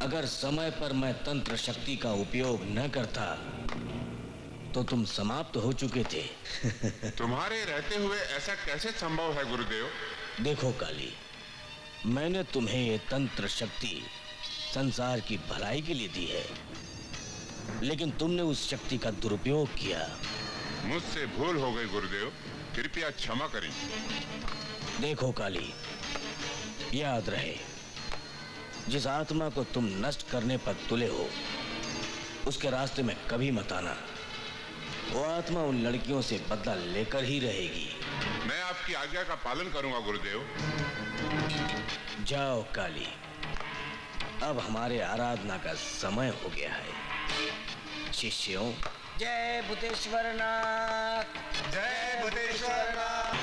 अगर समय पर मैं तंत्र शक्ति का उपयोग न करता तो तुम समाप्त हो चुके थे। तुम्हारे रहते हुए ऐसा कैसे संभव है गुरुदेव? देखो काली, मैंने तुम्हें ये तंत्र शक्ति संसार की भलाई के लिए दी है, लेकिन तुमने उस शक्ति का दुरुपयोग किया। मुझसे भूल हो गई गुरुदेव, कृपया क्षमा करें। देखो काली, याद रहे, जिस आत्मा को तुम नष्ट करने पर तुले हो उसके रास्ते में कभी मत आना। वो आत्मा उन लड़कियों से बदला लेकर ही रहेगी। मैं आपकी आज्ञा का पालन करूंगा गुरुदेव। जाओ काली, अब हमारे आराधना का समय हो गया है। शिष्यों, जय भूतेश्वरनाथ, जय भूतेश्वरनाथ।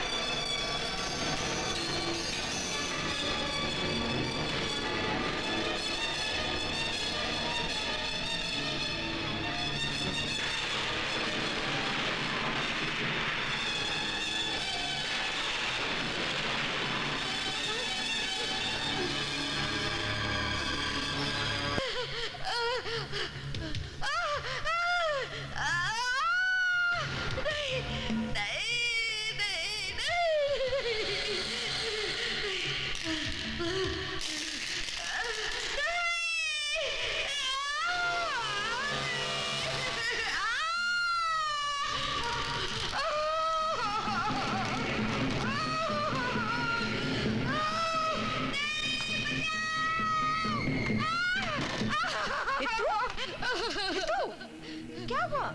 क्या हुआ?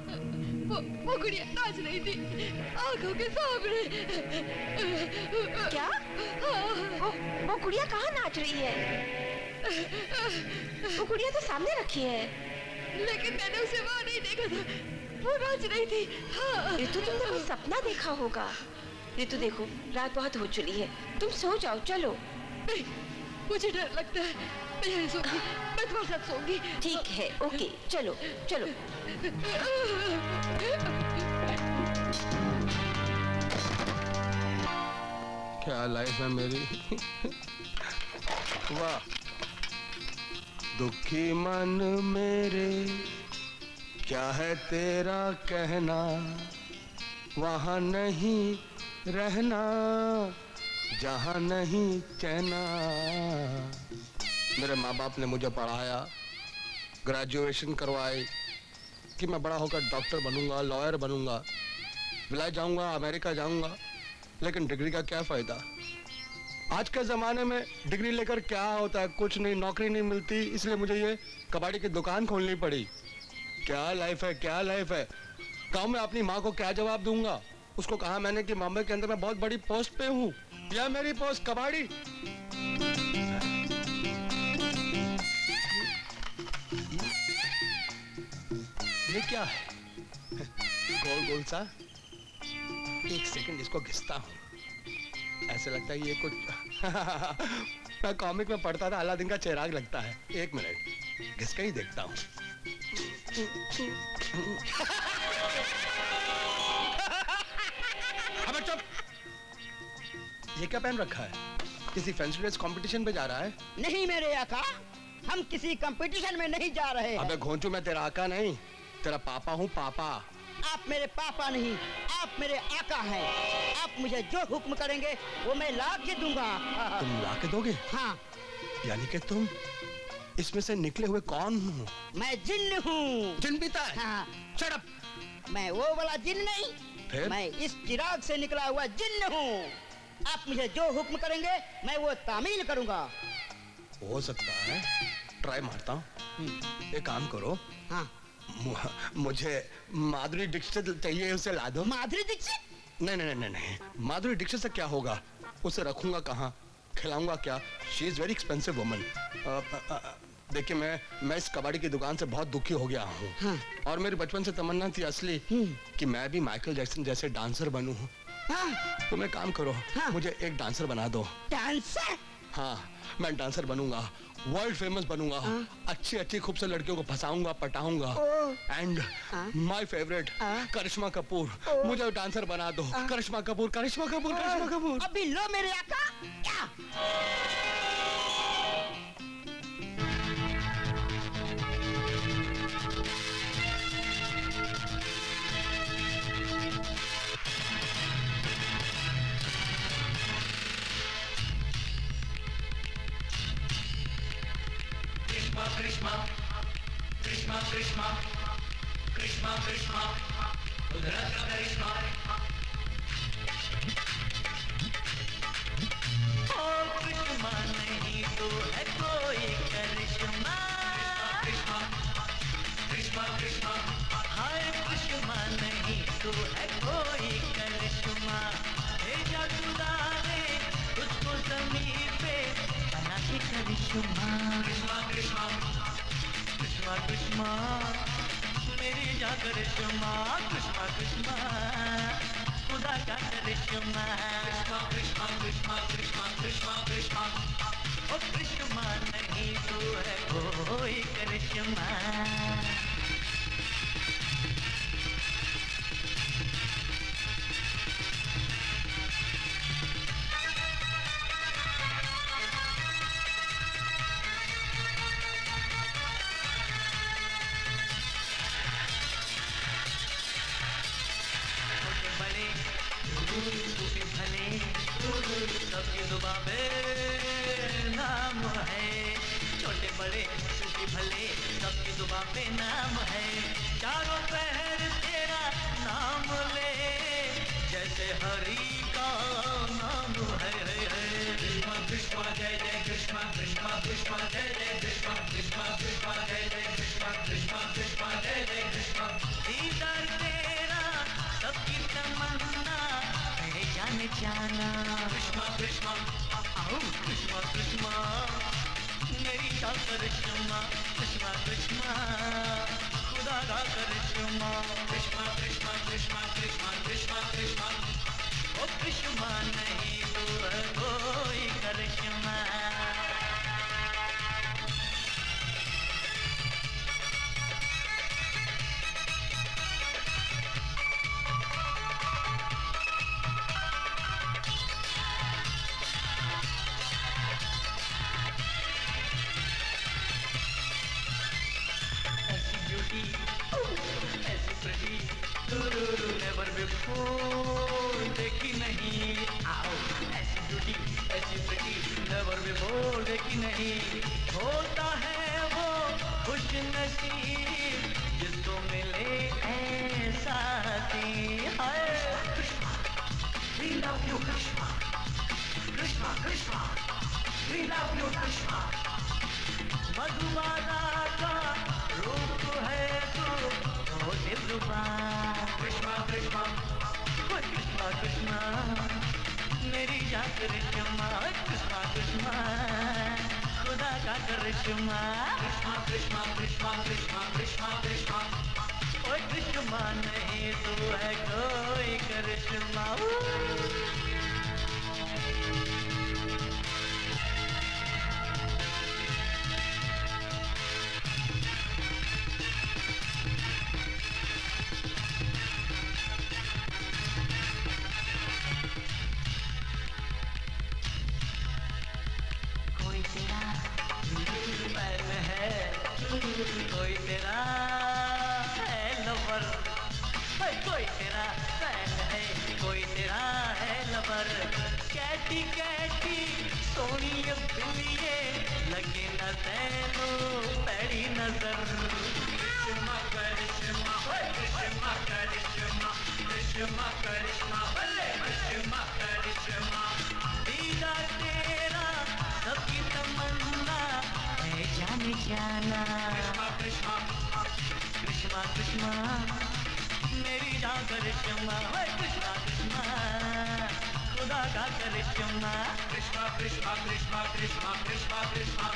वो गुड़िया नाच रही थी आंखों के सामने। क्या? वो गुड़िया कहाँ नाच रही है? वो गुड़िया तो सामने रखी है। लेकिन मैंने उसे वहाँ नहीं देखा था, वो नाच रही थी। हाँ। ये तो तुमने कोई सपना देखा होगा। ये तो देखो, रात बहुत हो चुकी है, तुम सो जाओ। चलो। नहीं, मुझे डर लगता है। मैं यहीं सोऊंगी, मैं आपको सच सोऊंगी। ठीक है, ओके, चलो चलो। क्या लाइफ है मेरी। वाह। दुखी मन मेरे, क्या है तेरा कहना, वहां नहीं रहना जहां नहीं चैना। मेरे माँ बाप ने मुझे पढ़ाया, ग्रेजुएशन करवाई कि मैं बड़ा होकर डॉक्टर बनूंगा, लॉयर बनूंगा, विलायत जाऊंगा, अमेरिका जाऊंगा। लेकिन डिग्री का क्या फायदा। आज के जमाने में डिग्री लेकर क्या होता है, कुछ नहीं, नौकरी नहीं मिलती। इसलिए मुझे ये कबाड़ी की दुकान खोलनी पड़ी। क्या लाइफ है, क्या लाइफ है। गाँव में अपनी माँ को क्या जवाब दूंगा। उसको कहा मैंने कि मुंबई के अंदर मैं बहुत बड़ी पोस्ट पे हूँ, या मेरी पोस्ट कबाड़ी। ये क्या है, गोल गोल सा। एक सेकंड इसको घिसता हूँ। ऐसे लगता है ये कुछ मैं कॉमिक में पढ़ता था, अलादीन का चिराग लगता है। एक मिनट घिस के ही देखता हूँ। अबे चुप। ये क्या पहन रखा है, किसी फैंसी ड्रेस कंपटीशन पे जा रहा है? नहीं मेरे आका, हम किसी कंपटीशन में नहीं जा रहे हैं। अबे घोंचू, मैं तेरा आका नहीं, तेरा पापा हूँ, पापा। आप मेरे पापा नहीं, आप मेरे आका हैं। आप मुझे जो हुक्म करेंगे वो मैं ला के दूंगा। तुम ला के दोगे? हाँ। यानी कि तुम इसमें से निकले हुए कौन हो? मैं जिन्न हूँ। जिन पीता है? हाँ। Shut up! मैं वो वाला जिन्न नहीं, फिर? मैं इस चिराग से निकला हुआ जिन्न हूँ। आप मुझे जो हुक्म करेंगे मैं वो तामील करूंगा। हो सकता है, ट्राई मारता हूँ। एक काम करो। हाँ। मुझे माधुरी दीक्षित चाहिए, उसे ला दो। माधुरी दीक्षित? नहीं नहीं नहीं नहीं, माधुरी दीक्षित से क्या होगा, उसे रखूंगा कहाँ, खिलाऊंगा क्या। She is very expensive woman. देखिए मैं इस कबाड़ी की दुकान से बहुत दुखी हो गया हूँ। हाँ। और मेरी बचपन से तमन्ना थी असली कि मैं भी माइकल जैक्सन जैसे डांसर बनूं। हाँ। तुम एक काम करो। हाँ। मुझे एक डांसर बना दो। डांसर? हाँ, मैं डांसर बनूंगा, वर्ल्ड फेमस बनूंगा। अच्छी अच्छी खूबसूरत लड़कियों को फंसाऊंगा, पटाऊंगा। एंड माय फेवरेट करिश्मा कपूर, मुझे डांसर बना दो। करिश्मा कपूर, करिश्मा कपूर, करिश्मा कपूर। अभी लो मेरे आका। क्या? कृष्णा कृष्णा कृष्णा कृष्णा कृष्णा कुदरत का करिश्मा। ओ कृष्णा नहीं तो है कोई करिश्मा। कृष्णा कृष्णा कृष्णा हाय कृष्णा नहीं तो है कोई करिश्मा। भेजा खुदा ने तुझको ज़मीन पे बना के करिश्मा। कृष्णा कृष्णा कृष्णा कृष्णा मेरी जा करिश्मा। कृष्णा कृष्णा खुदा का करिश्मा। कृष्णा कृष्णा कृष्णा कृष्णा कृष्णा कृष्णा ओ कृष्णा नहीं तो है कोई करिश्मा। सबकी जुबां पे नाम है। छोटे बड़े सूफी भले सबकी जुबां पे नाम है। चारों पहर तेरा नाम ले जैसे हरि का नाम है। कृष्णा कृष्णा जय जय कृष्णा कृष्णा कृष्णा जय जय कृष्णा कृष्णा कृष्णा जय जय कृष्णा कृष्णा कृष्णा जय जय कृष्णा। दीदार तेरा सबकी तमन्ना है जाने जाना। कृष्णा कृष्णा आओ कृष्णा कृष्णा मेरी का करिश्मा। कृष्णा कृष्णा खुदा का करिश्मा। कृष्णा कृष्णा कृष्णा कृष्णा कृष्णा कृष्णा ओ कृष्णा नहीं तो है कोई करिश्मा। बिफोर देखी नहीं, आओ ऐसी ब्यूटी ऐसी प्रिटी नेवर बिफोर देखी नहीं। होता है वो खुश नसीब जिसको मिले ऐसा दिन। हाय We love you Krishna, Krishna Krishna, we love you Krishna। Madhubala का रूप है तू ओ दिलरुबा। कृष्णा कृष्णा कृष्णा कृष्णा मेरी जान करिश्मा। कृष्णा कृष्णा खुदा का करिश्मा। कृष्णा कृष्णा कृष्णा कृष्णा कृष्णा कृष्णा ओए कृष्णा नहीं तू है कोई करिश्मा। कोई तेरा फैन है, कोई तेरा है लवर, कोई तेरा फैन है, कोई तेरा है लवर। कैटी कैटी सोनी बिल्लिए लगे न तैनो पैड़ी नजर। करिश्मा करिश्मा करिश्मा करिश्मा करिश्मा करिश्मा बल्ले करिश्मा करिश्मा। दीदार तेरा सबकी तमन्ना है जाने जाना। कृष्णा कृष्णा कृष्णा मेरी जान करिश्मा। कृष्णा कृष्णा खुदा का करिश्मा। कृष्णा कृष्णा कृष्णा कृष्णा कृष्णा कृष्णा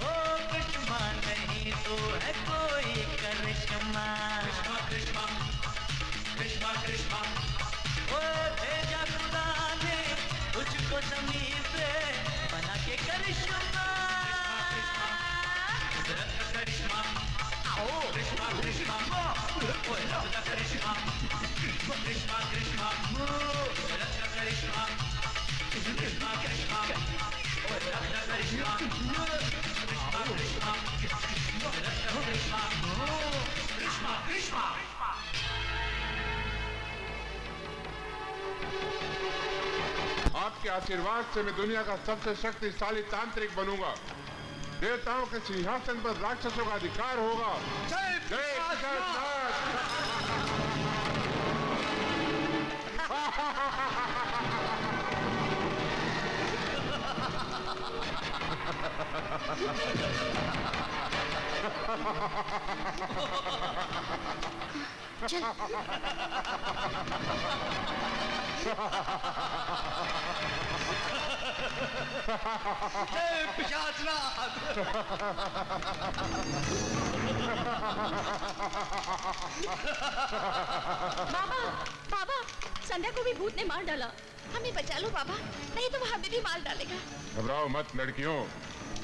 ओ कृष्णा नहीं तो है कोई करिश्मा। कृष्णा कृष्णा कृष्णा कृष्णा ओ भेजा खुदा ने तुझको जमीन पे बना के करिश्मा। कुदरत का करिश्मा आओ कृष्णा कृष्णा ओए रब का करिश्मा। कृष्णा कृष्णा कुदरत का करिश्मा। कृष्णा कृष्णा ओए रब का करिश्मा। कृष्णा कृष्णा कुदरत का करिश्मा। कृष्णा कृष्णा आपके आशीर्वाद से मैं दुनिया का सबसे शक्तिशाली तांत्रिक बनूंगा। देवताओं के सिंहासन पर राक्षसों का अधिकार होगा। जय पिशाचनाथ। जय पिशाचनाथ। बाबा बाबा संध्या को भी भूत ने मार डाला। हमें बचा लो बाबा, नहीं तो वो हमें भी मार डालेगा। घबराओ मत लड़कियों,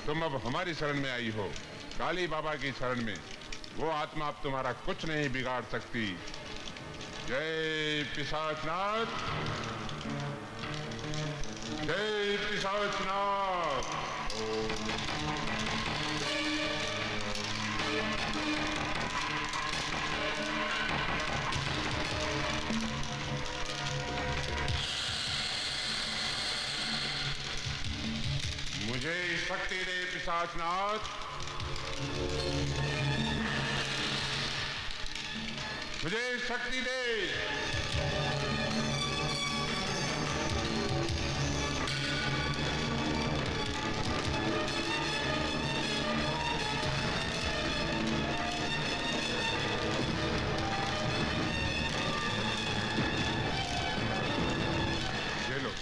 तुम अब हमारी शरण में आई हो, काली बाबा की शरण में। वो आत्मा अब तुम्हारा कुछ नहीं बिगाड़ सकती। जय पिशाचनाथ, जय पिशाचनाथ। मुझे शक्ति दे पिशाचनाथ, मुझे शक्ति दे। ये लो।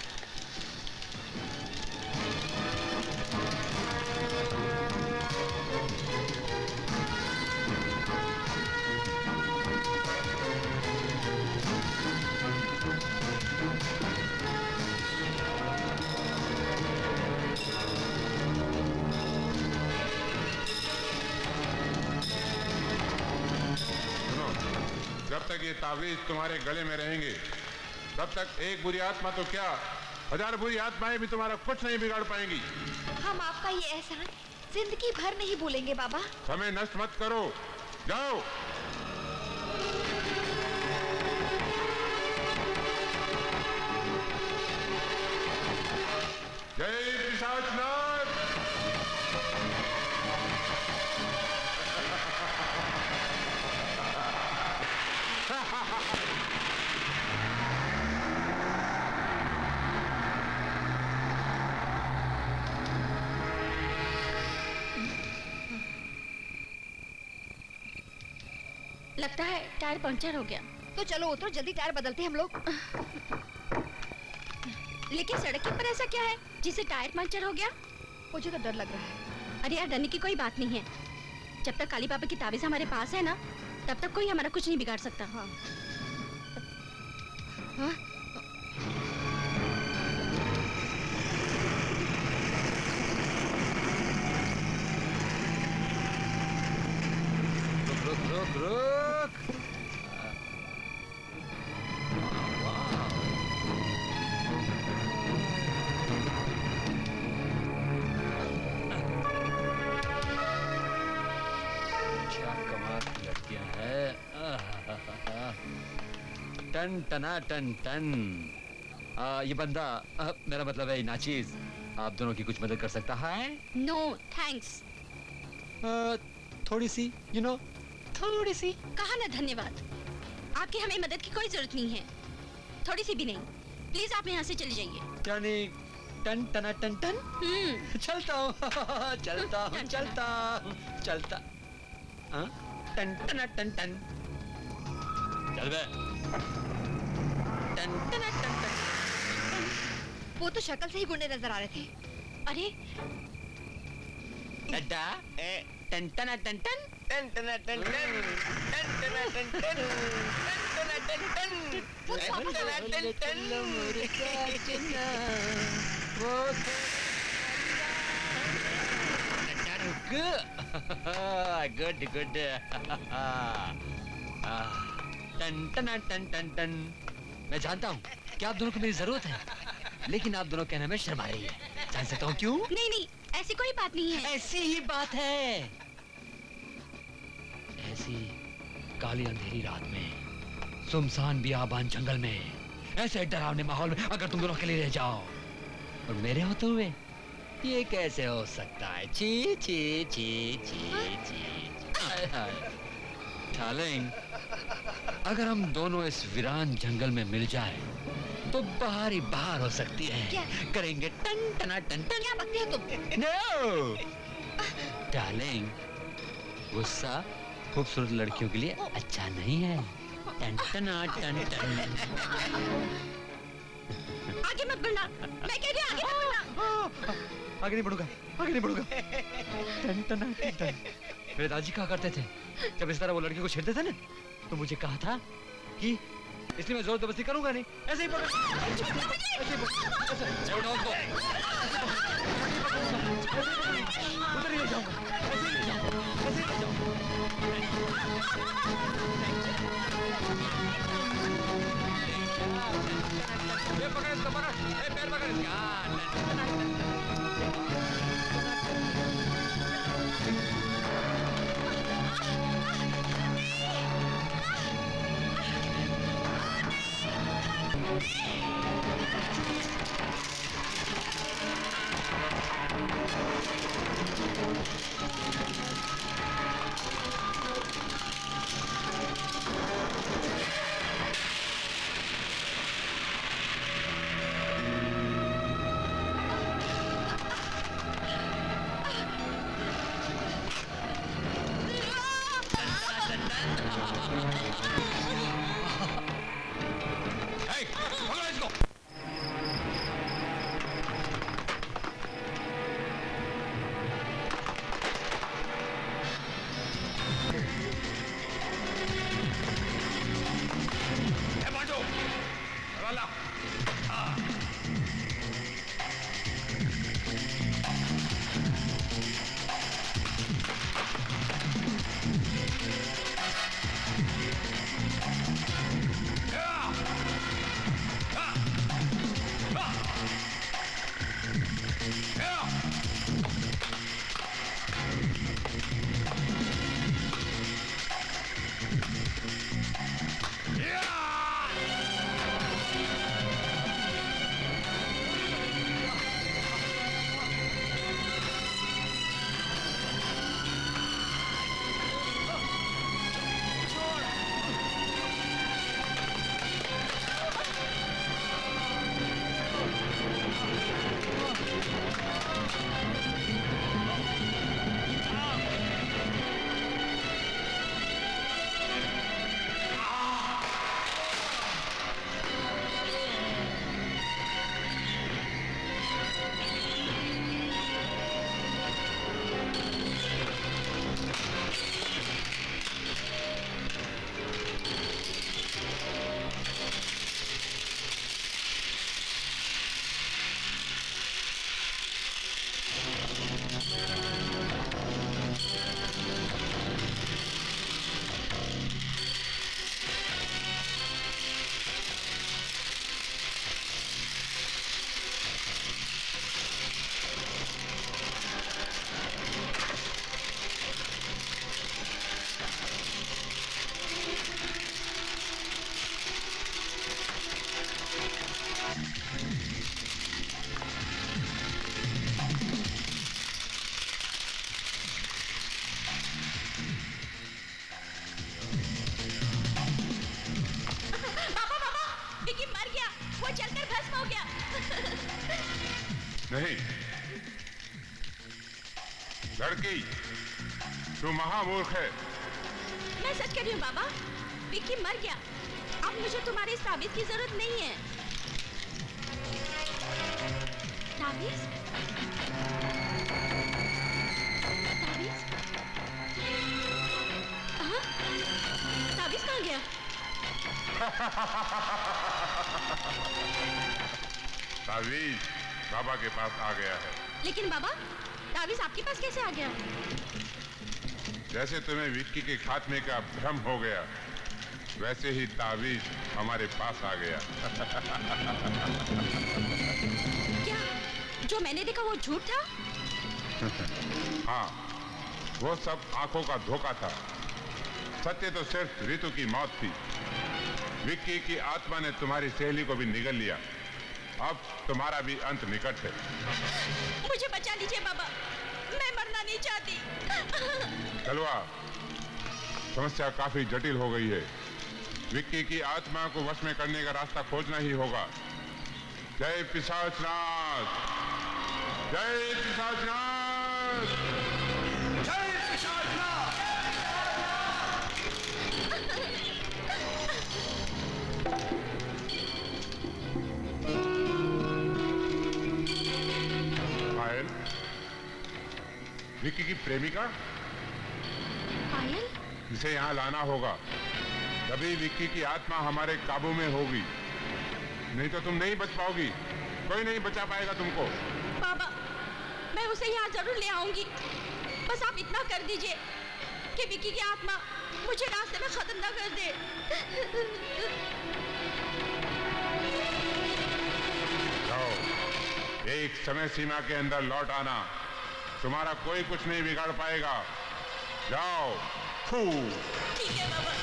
जब तक ये तावीज तुम्हारे गले में रहेंगे तब तक एक बुरी आत्मा तो क्या, 1000 बुरी आत्माएं भी तुम्हारा कुछ नहीं बिगाड़ पाएंगी। हम आपका ये एहसान जिंदगी भर नहीं भूलेंगे बाबा। समय नष्ट मत करो, जाओ। लगता है टायर पंक्चर हो गया। तो चलो उतरो, जल्दी टायर बदलते हैं हम लोग। लेकिन सड़क के ऊपर ऐसा क्या है जिससे टायर पंक्चर हो गया? मुझे तो डर लग रहा है। अरे यार, डरने की कोई बात नहीं है। जब तक काली पापा की ताबीज हमारे पास है ना, तब तक कोई हमारा कुछ नहीं बिगाड़ सकता। हाँ। हाँ? रुक रुक रुक रुक। क्या कमाल की लड़कियां हैं। टन टना टन टन। ये बंदा, मेरा मतलब है नाचीज, आप दोनों की कुछ मदद कर सकता है? No thanks. थोड़ी सी, यू नो, थोड़ी सी। कहा ना धन्यवाद। आपकी हमें मदद की कोई जरूरत नहीं है, थोड़ी सी भी नहीं। प्लीज आप यहाँ से चले जाइए। यानी टन टना टन टन। चलता हूँ चलता हूँ चलता हूँ चलता। हाँ? टन टना टन टन। चल बे। टन टना टन टन। वो तो शक्ल से ही गुंडे नजर आ रहे थे। अरे डड्डा, टन टना टन टन टन टना टन टन टन टना टन टन टन टना टन टन टन टना टन टन। वो डड्डा रुक। Good good. टन टना टन टन टन। मैं जानता हूँ कि आप दोनों को मेरी जरूरत है, लेकिन आप दोनों कहने में शर्मा रही है। जान सकता हूँ क्यों? नहीं नहीं, ऐसी कोई बात नहीं है। ऐसी ही बात है। ऐसी काली अंधेरी रात में, सुनसान बियाबान जंगल में, ऐसे डरावने माहौल में अगर तुम दोनों अकेले रह जाओ और मेरे होते हुए, ये कैसे हो सकता है? ची ची ची ची ची। डार्लिंग, अगर हम दोनों इस वीरान जंगल में मिल जाए तो बाहर ही बाहर हो सकती है। क्या? करेंगे टन टना टन टन। क्या बकते हो तुम? नो डार्लिंग, गुस्सा खूबसूरत लड़कियों के लिए अच्छा नहीं है। टन टना टन टन। आगे मत बढ़ना, मैं कह रही हूँ आगे मत बढ़ना। आगे नहीं बढ़ूंगा, आगे नहीं बढ़ूंगा। टन टना टन टन। मेरे दादाजी कहा करते थे, जब इस तरह वो लड़की को छेड़ते थे ना, तो मुझे कहा था कि इसलिए मैं जोर जबरदस्ती करूंगा नहीं, ऐसे ही पकड़, ऐसे ही पकड़, ऐसे छोड़ो उसको, उधर ही ले जाऊंगा, ऐसे ही ले जाऊंगा, ऐसे ही ले जाऊंगा। ये पकड़ इसको, पकड़, ये पैर पकड़ इसका। नहीं लड़की, तू महामूर्ख है। मैं सच कह रही हूँ बाबा, विक्की मर गया। अब मुझे तुम्हारी इस ताबीज की जरूरत नहीं है। ताबीज? ताबीज? हाँ? ताबीज कहाँ गया? तावीज बाबा के पास आ गया है। लेकिन बाबा, ताबीज आपके पास कैसे आ गया? जैसे तुम्हें विक्की के खात्मे का भ्रम हो गया, वैसे ही तावीज हमारे पास आ गया। क्या जो मैंने देखा वो झूठ था? हाँ, वो सब आंखों का धोखा था। सत्य तो सिर्फ ऋतु की मौत थी। विक्की की आत्मा ने तुम्हारी सहेली को भी निगल लिया। अब तुम्हारा भी अंत निकट है। मुझे बचा लीजिए बाबा, मैं मरना नहीं चाहती। चलवा, समस्या काफी जटिल हो गई है। विक्की की आत्मा को वश में करने का रास्ता खोजना ही होगा। जय पिशाचनाथ, जय पिशाचनाथ, जय पिशाचनाथ। पायल, विक्की की प्रेमिका, पायल? इसे यहाँ लाना होगा। तभी विक्की की आत्मा हमारे काबू में होगी। नहीं तो तुम नहीं बच पाओगी। कोई नहीं बचा पाएगा तुमको। बाबा, मैं उसे यहाँ जरूर ले आऊंगी। बस आप इतना कर दीजिए कि विक्की की आत्मा मुझे रास्ते में खत्म ना कर दे। जाओ, एक समय सीमा के अंदर लौट आना। तुम्हारा कोई कुछ नहीं बिगाड़ पाएगा। जाओ। फू। ठीक है बाबा।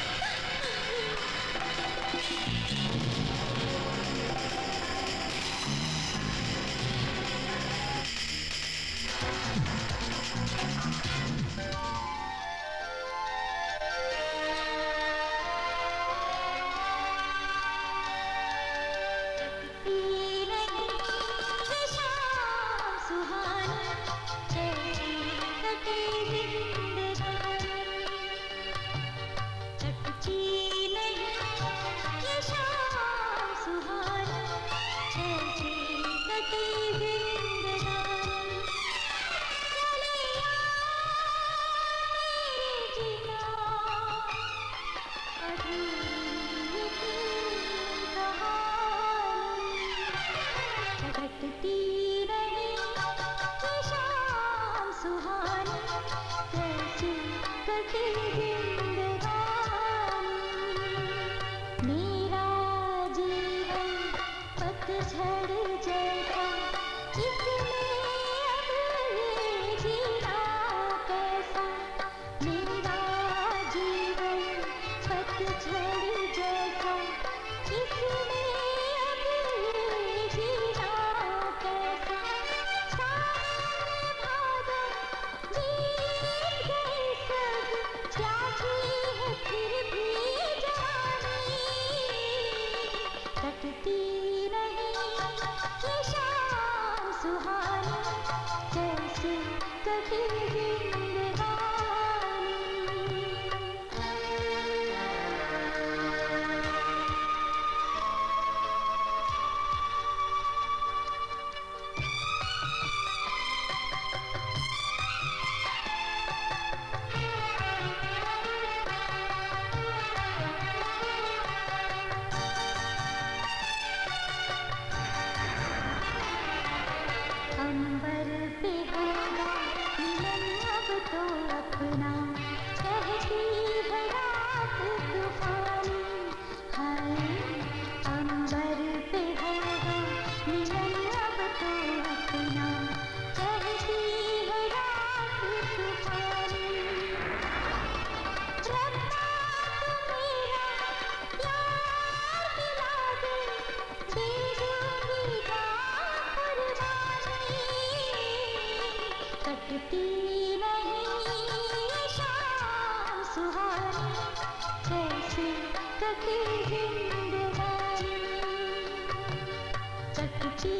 कटे कटती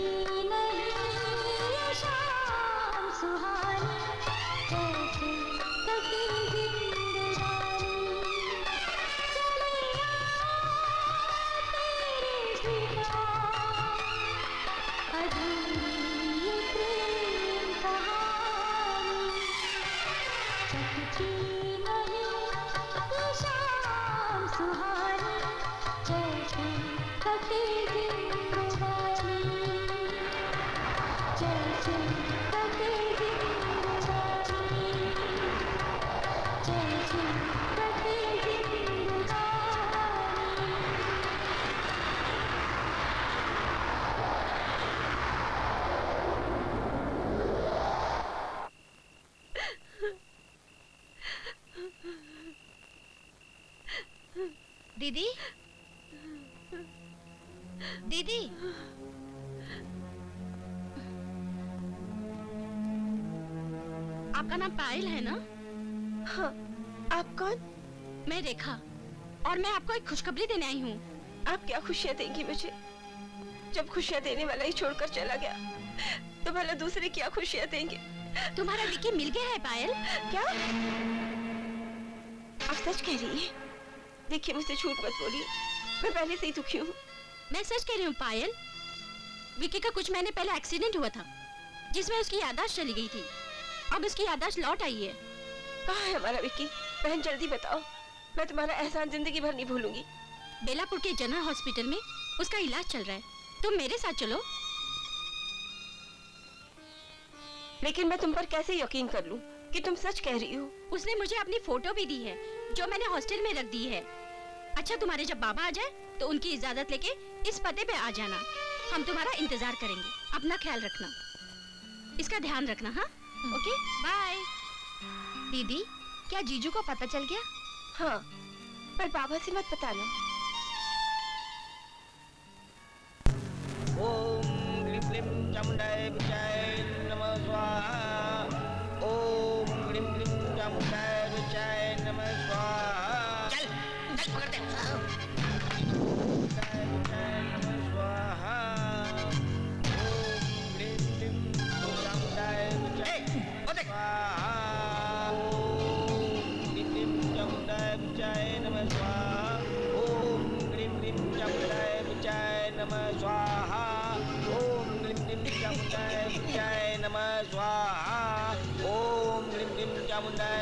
नहीं ये शाम सुहानी कैसे कटी जिंदगानी चलिया तेरे बिना अधूरी ये प्रेम कहानी कटती नहीं ये शाम सुहानी कैसे कटी जिंदगानी कैसे कटी जिंदगानी कैसे कटी जिंदगानी दीदी दीदी आपका नाम पायल है ना? हाँ, आप कौन? मैं रेखा और मैं आपको एक खुशखबरी देने आई हूँ। आप क्या खुशियाँ देंगी मुझे? जब खुशियाँ देने वाला ही छोड़कर चला गया तो भला दूसरे क्या खुशियाँ देंगे? तुम्हारा विकी मिल गया है पायल। क्या? आप सच कह रही हैं? देखिए मुझसे झूठ मत बोलिए, मैं पहले से ही दुखी हूँ। मैं सच कह रही हूँ पायल। विकी का कुछ महीने पहले एक्सीडेंट हुआ था जिसमें उसकी याददाश्त चली गई थी। अब उसकी याददाश्त लौट आई है। कहाँ है हमारा विक्की? बहन जल्दी बताओ, मैं तुम्हारा एहसान जिंदगी भर नहीं भूलूंगी। बेलापुर के जनरल हॉस्पिटल में उसका इलाज चल रहा है। तुम मेरे साथ चलो। लेकिन मैं तुम पर कैसे यकीन कर लूं कि तुम सच कह रही हो? उसने मुझे अपनी फोटो भी दी है जो मैंने हॉस्टल में रख दी है। अच्छा, तुम्हारे जब बाबा आ जाए तो उनकी इजाजत लेके इस पते पे आ जाना। हम तुम्हारा इंतजार करेंगे। अपना ख्याल रखना, इसका ध्यान रखना। हाँ, ओके, बाय। दीदी क्या जीजू को पता चल गया? हाँ, पर बाबा से मत बताना। ओम ग्रीं ग्रीं चामुंडाय विचाय नमः स्वाहा। ओम ग्रीं ग्रीं चामुंडाय विचाय नमः स्वाहा। चल चल पकड़ दे। चामुंडाय विचाय नमः स्वाहा। ओम ग्रीं ग्रीं चामुंडाय विचाय स्वाहा। ओम ग्रीं ग्रीं चामुंडाय विचाय नमः स्वाहा। ओम ग्रीं ग्रीं चामुंडाय विचाय नमः स्वाहा। ओम ग्रीं ग्रीं चामुंडाय विचाय नमः स्वाहा। ओम ग्रीं ग्रीं चामुंडाय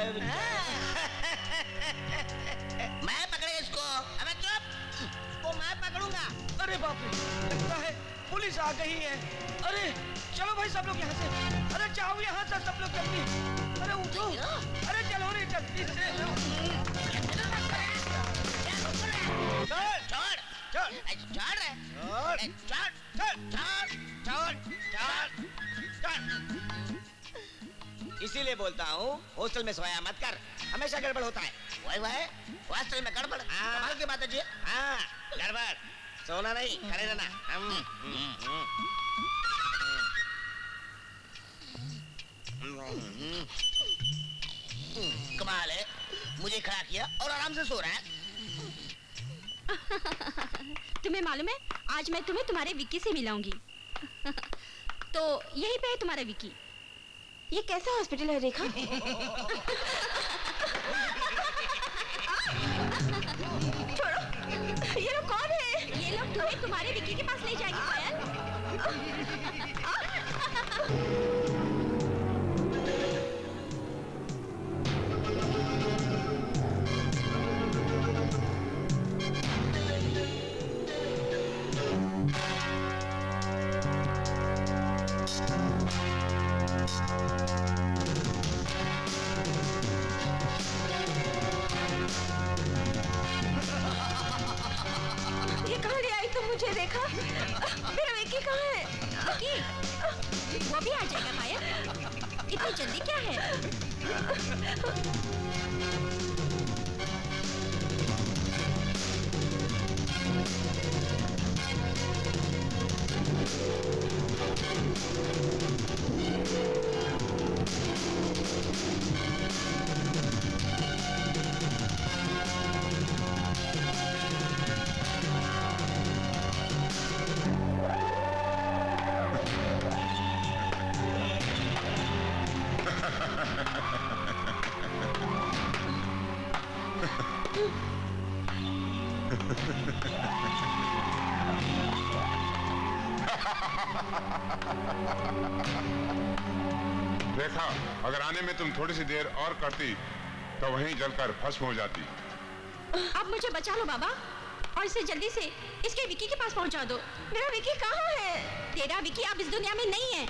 मैं पकड़े इसको। अबे चुप, इसको मैं पकड़ूंगा। अरे बाप रे, लगता है पुलिस आ गई है। अरे चलो भाई सब लोग यहाँ से। अरे जाओ यहाँ से सब लोग जल्दी। अरे उठो, अरे चलो रे जल्दी से। इसीलिए बोलता हूँ हॉस्टल में सोया मत कर, हमेशा गड़बड़ होता है। वही हॉस्टल में गड़बड़? कमाल की बात है जी। हाँ, गड़बड़ सोना नहीं, खड़े रहना। कमाल है, मुझे खड़ा किया और आराम से सो रहा है। तुम्हें मालूम है, आज मैं तुम्हें तुम्हारे विक्की से मिलाऊंगी। तो यही पे है तुम्हारा विक्की। ये कैसा हॉस्पिटल है रेखा? छोड़ो, ये लोग कौन है? ये लोग तुम्हें तुम्हारे विक्की के पास ले जाएंगे पायल। ये कहाँ ले आई तुम मुझे रेखा? मेरा विक्की कहाँ है? विक्की, वो भी आ जाएगा पायल। इतनी जल्दी क्या है? देखा, अगर आने में तुम थोड़ी सी देर और करती तो वहीं जलकर भस्म हो जाती। अब मुझे बचा लो बाबा, और इसे जल्दी से इसके विकी के पास पहुंचा दो। मेरा विकी कहाँ है? तेरा विकी अब इस दुनिया में नहीं है।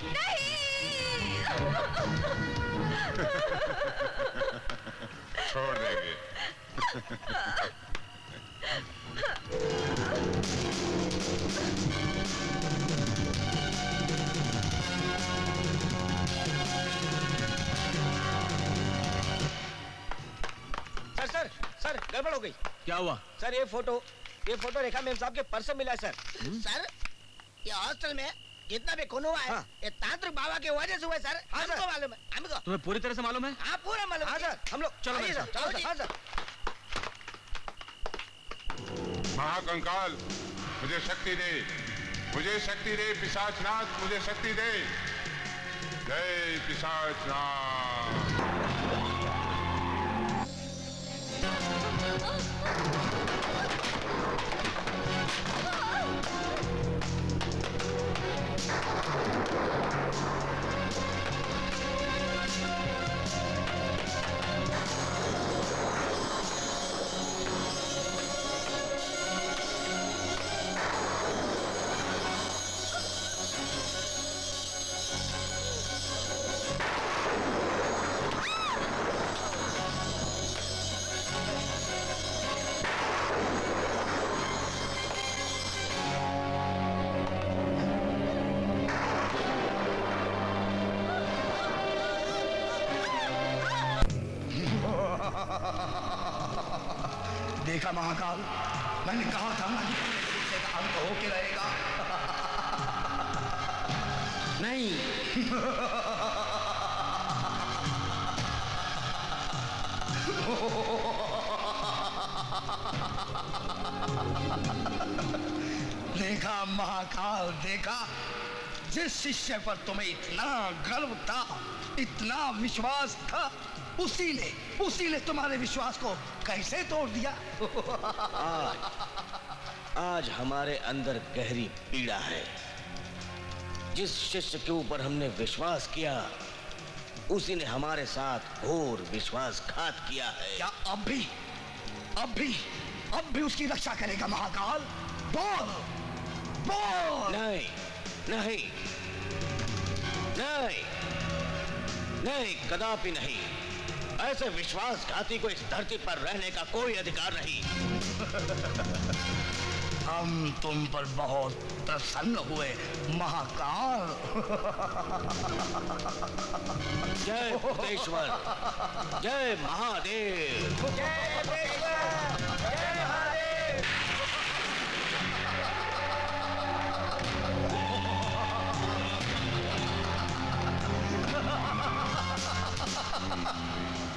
छोड़ देंगे। सर सर गड़बड़ हो गई। क्या हुआ? सर ये फोटो रेखा मैम साहब के पर्स से मिला है सर। सर, ये हॉस्टल में जितना भी खून हुआ है, हाँ। ये तांत्रिक बाबा की वजह से हुआ है सर। हाँ, हमको सर। मालूम है, हमको। तुम्हें पूरी तरह से मालूम है? हाँ, पूरा मालूम हाँ है। सर, हम लोग चलो आइए मेरे सर, साथ। चलो चलो सर, हाँ सर। महाकंकाल, मुझे शक्ति दे, मुझे शक्ति दे, पिशाचनाथ मुझे शक्ति दे। जय पिशाचनाथ। देखा महाकाल, मैंने कहा था ना कि गुस्से का अंत होके रहेगा। नहीं। देखा महाकाल, देखा, जिस शिष्य पर तुम्हें इतना गर्व था, इतना विश्वास था, उसी ने तुम्हारे विश्वास को कैसे तोड़ दिया। आज हमारे अंदर गहरी पीड़ा है। जिस शिष्य के ऊपर हमने विश्वास किया, उसी ने हमारे साथ घोर विश्वासघात किया है। क्या अब भी उसकी रक्षा करेगा महाकाल? बोल, बोल। नहीं, नहीं, नहीं, नहीं, कदापि नहीं। ऐसे विश्वासघाती को इस धरती पर रहने का कोई अधिकार नहीं। हम तुम पर बहुत प्रसन्न हुए महाकाल। जय भूतेश्वर, जय महादेव। जय भूतेश्वर, जय महादेव।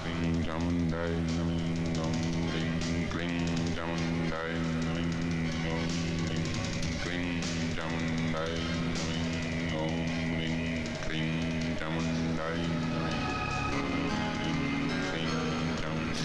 क्लीं चामुण्डाय नमः ॐ क्लीं क्लीं चामुण्डाय नमः ॐ क्लीं चामुण्डाय नमः ॐ क्लीं चामुण्डाय नमः क्लीं चामुण्डाय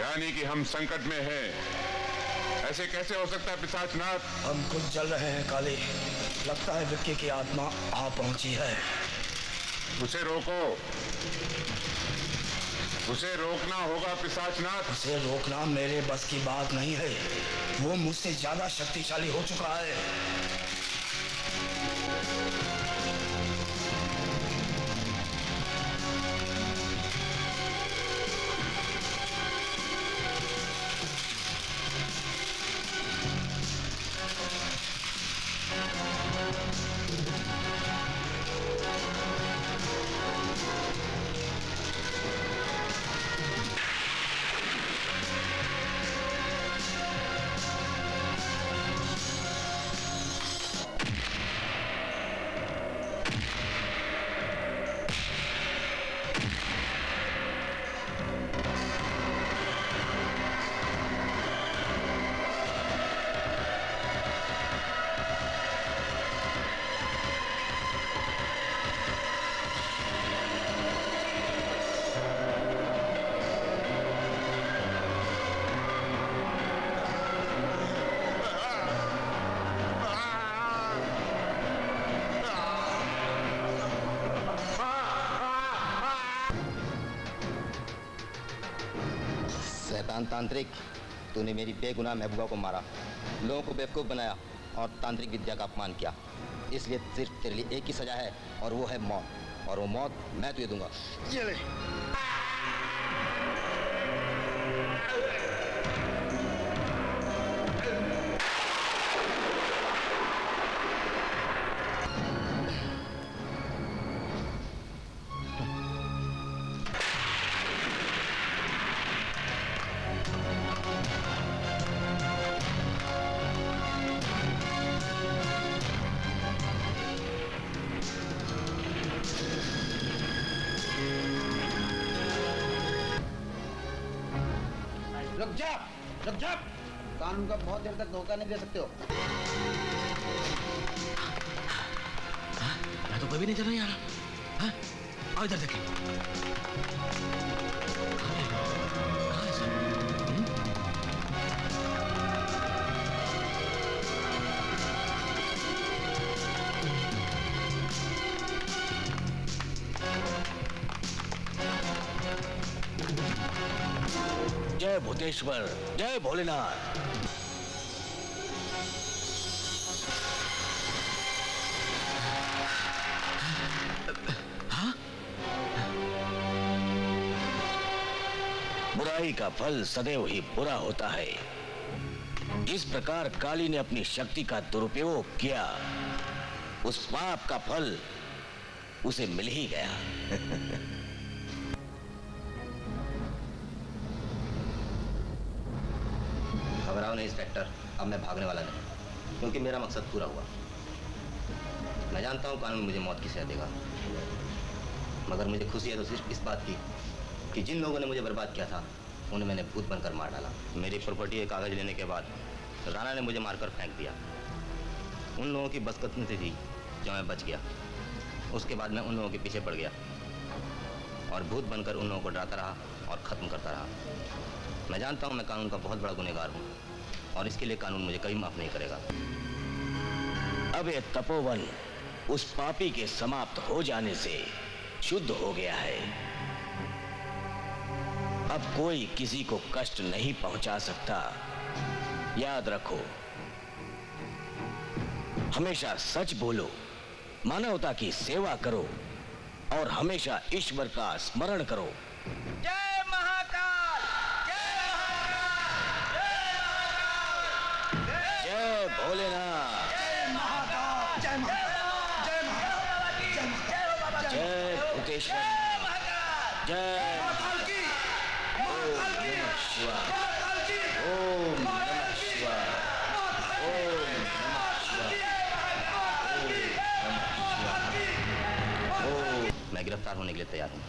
यानी कि हम संकट में हैं। ऐसे कैसे हो सकता है पिशाचनाथ? हम खुद जल रहे हैं काली। लगता है विक्की की आत्मा आ पहुंची है। उसे रोको, उसे रोकना होगा पिशाचनाथ। उसे रोकना मेरे बस की बात नहीं है। वो मुझसे ज्यादा शक्तिशाली हो चुका है। शैतान तांत्रिक, तूने मेरी बेगुनाह महबूबा को मारा, लोगों को बेवकूफ़ बनाया और तांत्रिक विद्या का अपमान किया। इसलिए सिर्फ तेरे लिए एक ही सजा है और वो है मौत, और वो मौत मैं तुझे दूंगा। ये ले। रुक जा, रुक जा। कानून का बहुत देर तक धोखा नहीं दे सकते हो। मैं तो कभी नहीं चल रहा यार। हाँ? आओ इधर देखें। कहाँ है सर? जय भूतेश्वर, जय भोलेनाथ। हाँ? बुराई का फल सदैव ही बुरा होता है। जिस प्रकार काली ने अपनी शक्ति का दुरुपयोग किया, उस पाप का फल उसे मिल ही गया। घबराओ नहीं इंस्पेक्टर, अब मैं भागने वाला नहीं, क्योंकि मेरा मकसद पूरा हुआ। मैं जानता हूँ कानून मुझे मौत की सजा देगा, मगर मुझे खुशी है तो सिर्फ इस बात की कि जिन लोगों ने मुझे बर्बाद किया था उन्हें मैंने भूत बनकर मार डाला। मेरी प्रॉपर्टी के कागज लेने के बाद राणा ने मुझे मारकर फेंक दिया। उन लोगों की बदकिस्मती थी जो मैं बच गया। उसके बाद मैं उन लोगों के पीछे पड़ गया और भूत बनकर उन लोगों को डराता रहा और ख़त्म करता रहा। मैं जानता हूँ मैं कानून का बहुत बड़ा गुनहगार हूँ और इसके लिए कानून मुझे कभी माफ नहीं करेगा। अब ये तपोवन उस पापी के समाप्त हो जाने से शुद्ध हो गया है। अब कोई किसी को कष्ट नहीं पहुंचा सकता। याद रखो, हमेशा सच बोलो, मानवता की सेवा करो और हमेशा ईश्वर का स्मरण करो। जय महाकाल, जय महाकाल, जय महाकाल, जय भोलेनाथ, जय महाकाल, जय महाकाल, जय महाकाल, जय भूतेश्वर, जय महाकाल, जय महाकाल की, महाकाल की, नमः शिवाय, महाकाल की, ओम नमः शिवाय, ओम नमः शिवाय, ओम नमः शिवाय, ओम। मैं गिरफ्तार होने के लिए तैयार हूँ।